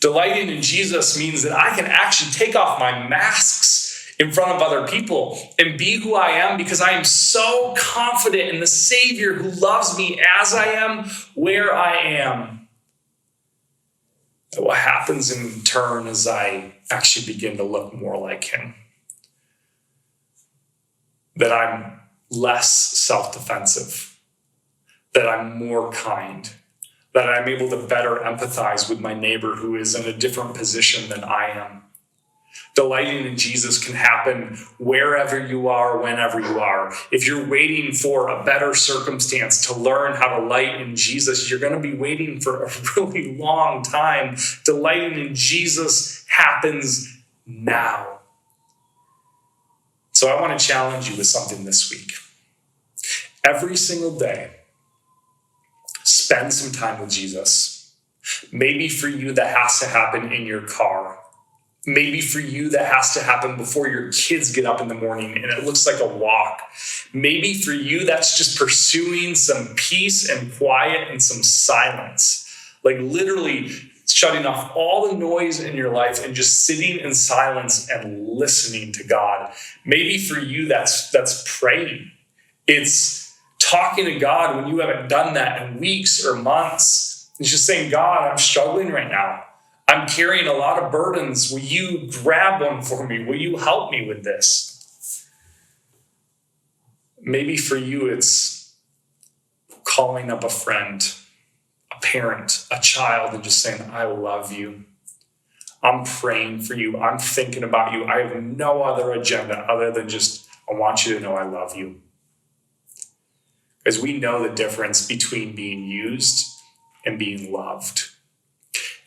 Speaker 9: Delighting in Jesus means that I can actually take off my masks in front of other people and be who I am because I am so confident in the Savior who loves me as I am, where I am. What happens in turn is I actually begin to look more like him. That I'm less self-defensive. That I'm more kind. That I'm able to better empathize with my neighbor who is in a different position than I am. Delighting in Jesus can happen wherever you are, whenever you are. If you're waiting for a better circumstance to learn how to delight in Jesus, you're going to be waiting for a really long time. Delighting in Jesus happens now. So I want to challenge you with something this week. Every single day, spend some time with Jesus. Maybe for you that has to happen in your car. Maybe for you that has to happen before your kids get up in the morning and it looks like a walk. Maybe for you that's just pursuing some peace and quiet and some silence. Like literally shutting off all the noise in your life and just sitting in silence and listening to God. Maybe for you that's praying. It's talking to God when you haven't done that in weeks or months. It's just saying, God, I'm struggling right now. I'm carrying a lot of burdens. Will you grab one for me? Will you help me with this? Maybe for you, it's calling up a friend, a parent, a child, and just saying, I love you. I'm praying for you. I'm thinking about you. I have no other agenda other than just, I want you to know I love you. Because we know the difference between being used and being loved.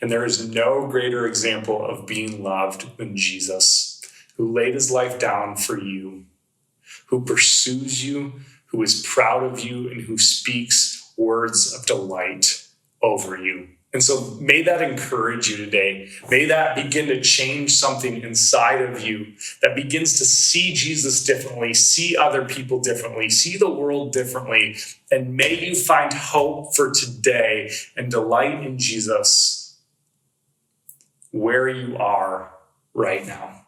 Speaker 9: And there is no greater example of being loved than Jesus, who laid his life down for you, who pursues you, who is proud of you, and who speaks words of delight over you. And so may that encourage you today. May that begin to change something inside of you that begins to see Jesus differently, see other people differently, see the world differently. And may you find hope for today and delight in Jesus where you are right now.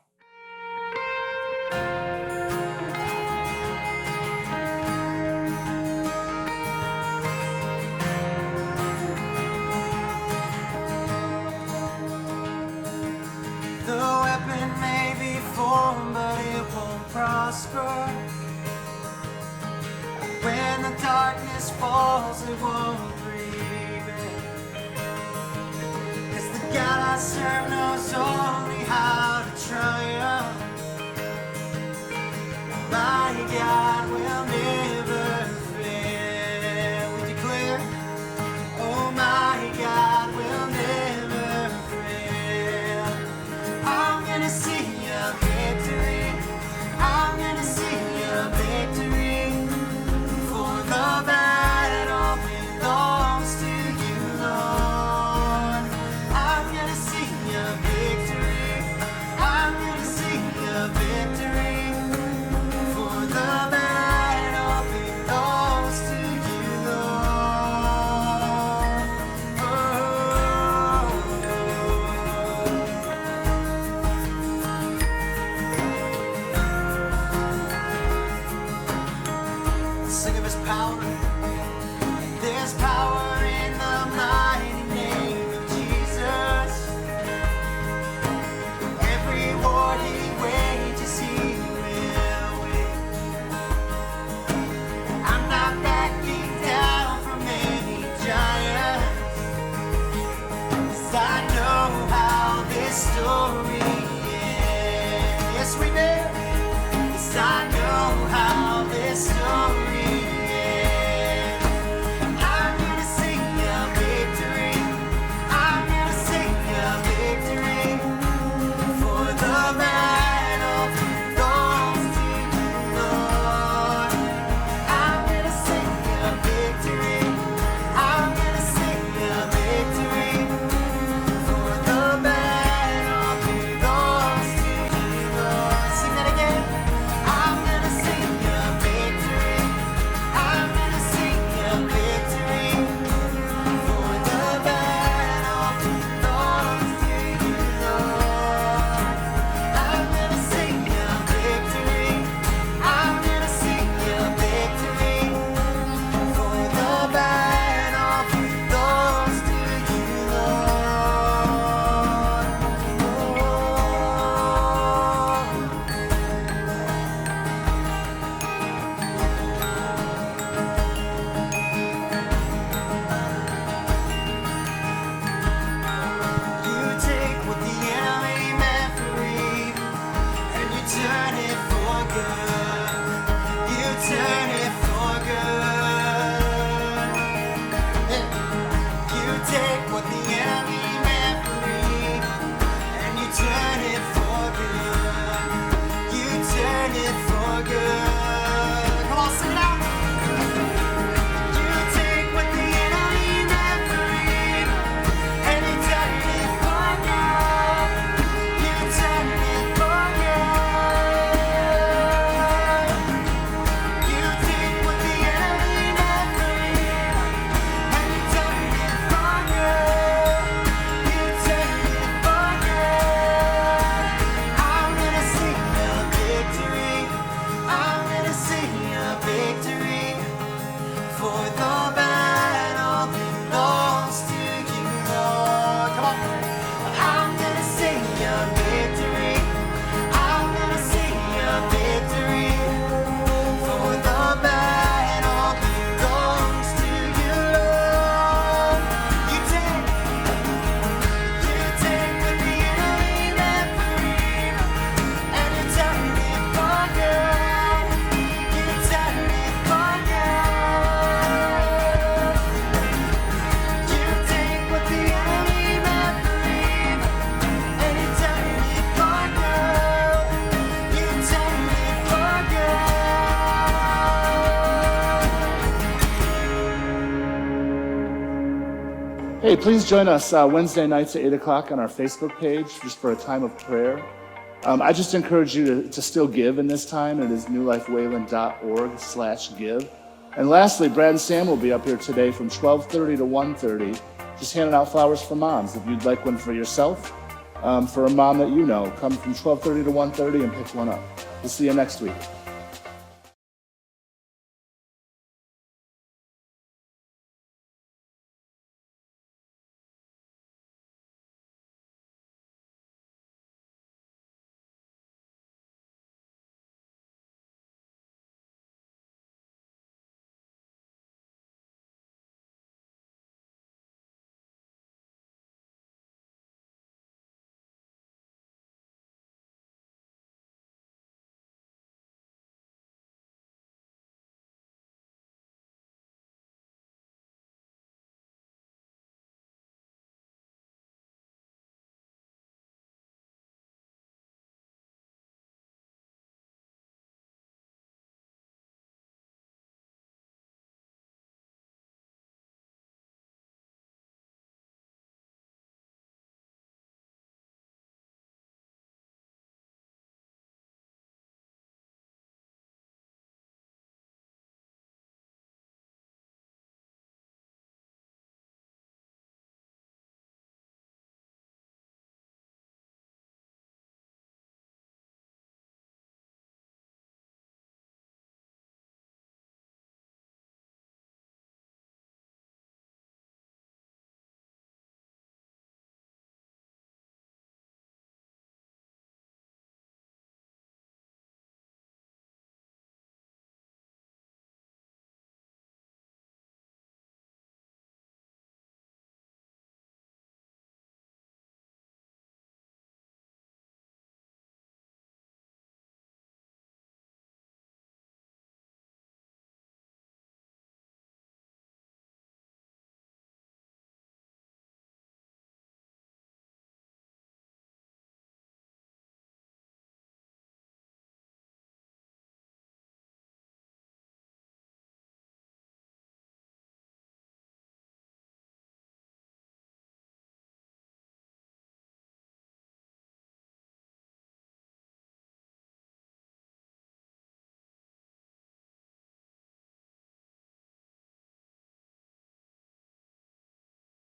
Speaker 3: The weapon may be formed, but it won't prosper. When the darkness falls, it won't prevail. 'Cause the God I serve knows only how to triumph. My God will never fail. We declare, oh my God will never fail. I'm gonna see a victory. I'm gonna see a victory. For the battle with all enemy meant for me, and you turn it for good. You turn it for good. Come on, sing it out. You take what the enemy meant for evil, and you turn it for good. You turn it for good. You take what the enemy meant for evil, and you turn it for good. You turn it for good. I'm gonna sing a victory. I'm gonna sing a victory. For the battle belongs to you, Lord. Come on. I'm gonna sing a victory. I'm gonna sing a victory. For the battle belongs to you, Lord. You take what the enemy meant for evil, and you turn it for good. You turn it for good. You take what the enemy meant for evil, and you turn it for good. You turn it for good.
Speaker 1: Hey, please join us Wednesday nights at 8 o'clock on our Facebook page just for a time of prayer. I just encourage you to still give in this time. It is newlifewayland.org/give. And lastly, Brad and Sam will be up here today from 12:30 to 1:30, just handing out flowers for moms. If you'd like one for yourself, for a mom that you know, come from 12:30 to 1:30 and pick one up. We'll see you next week.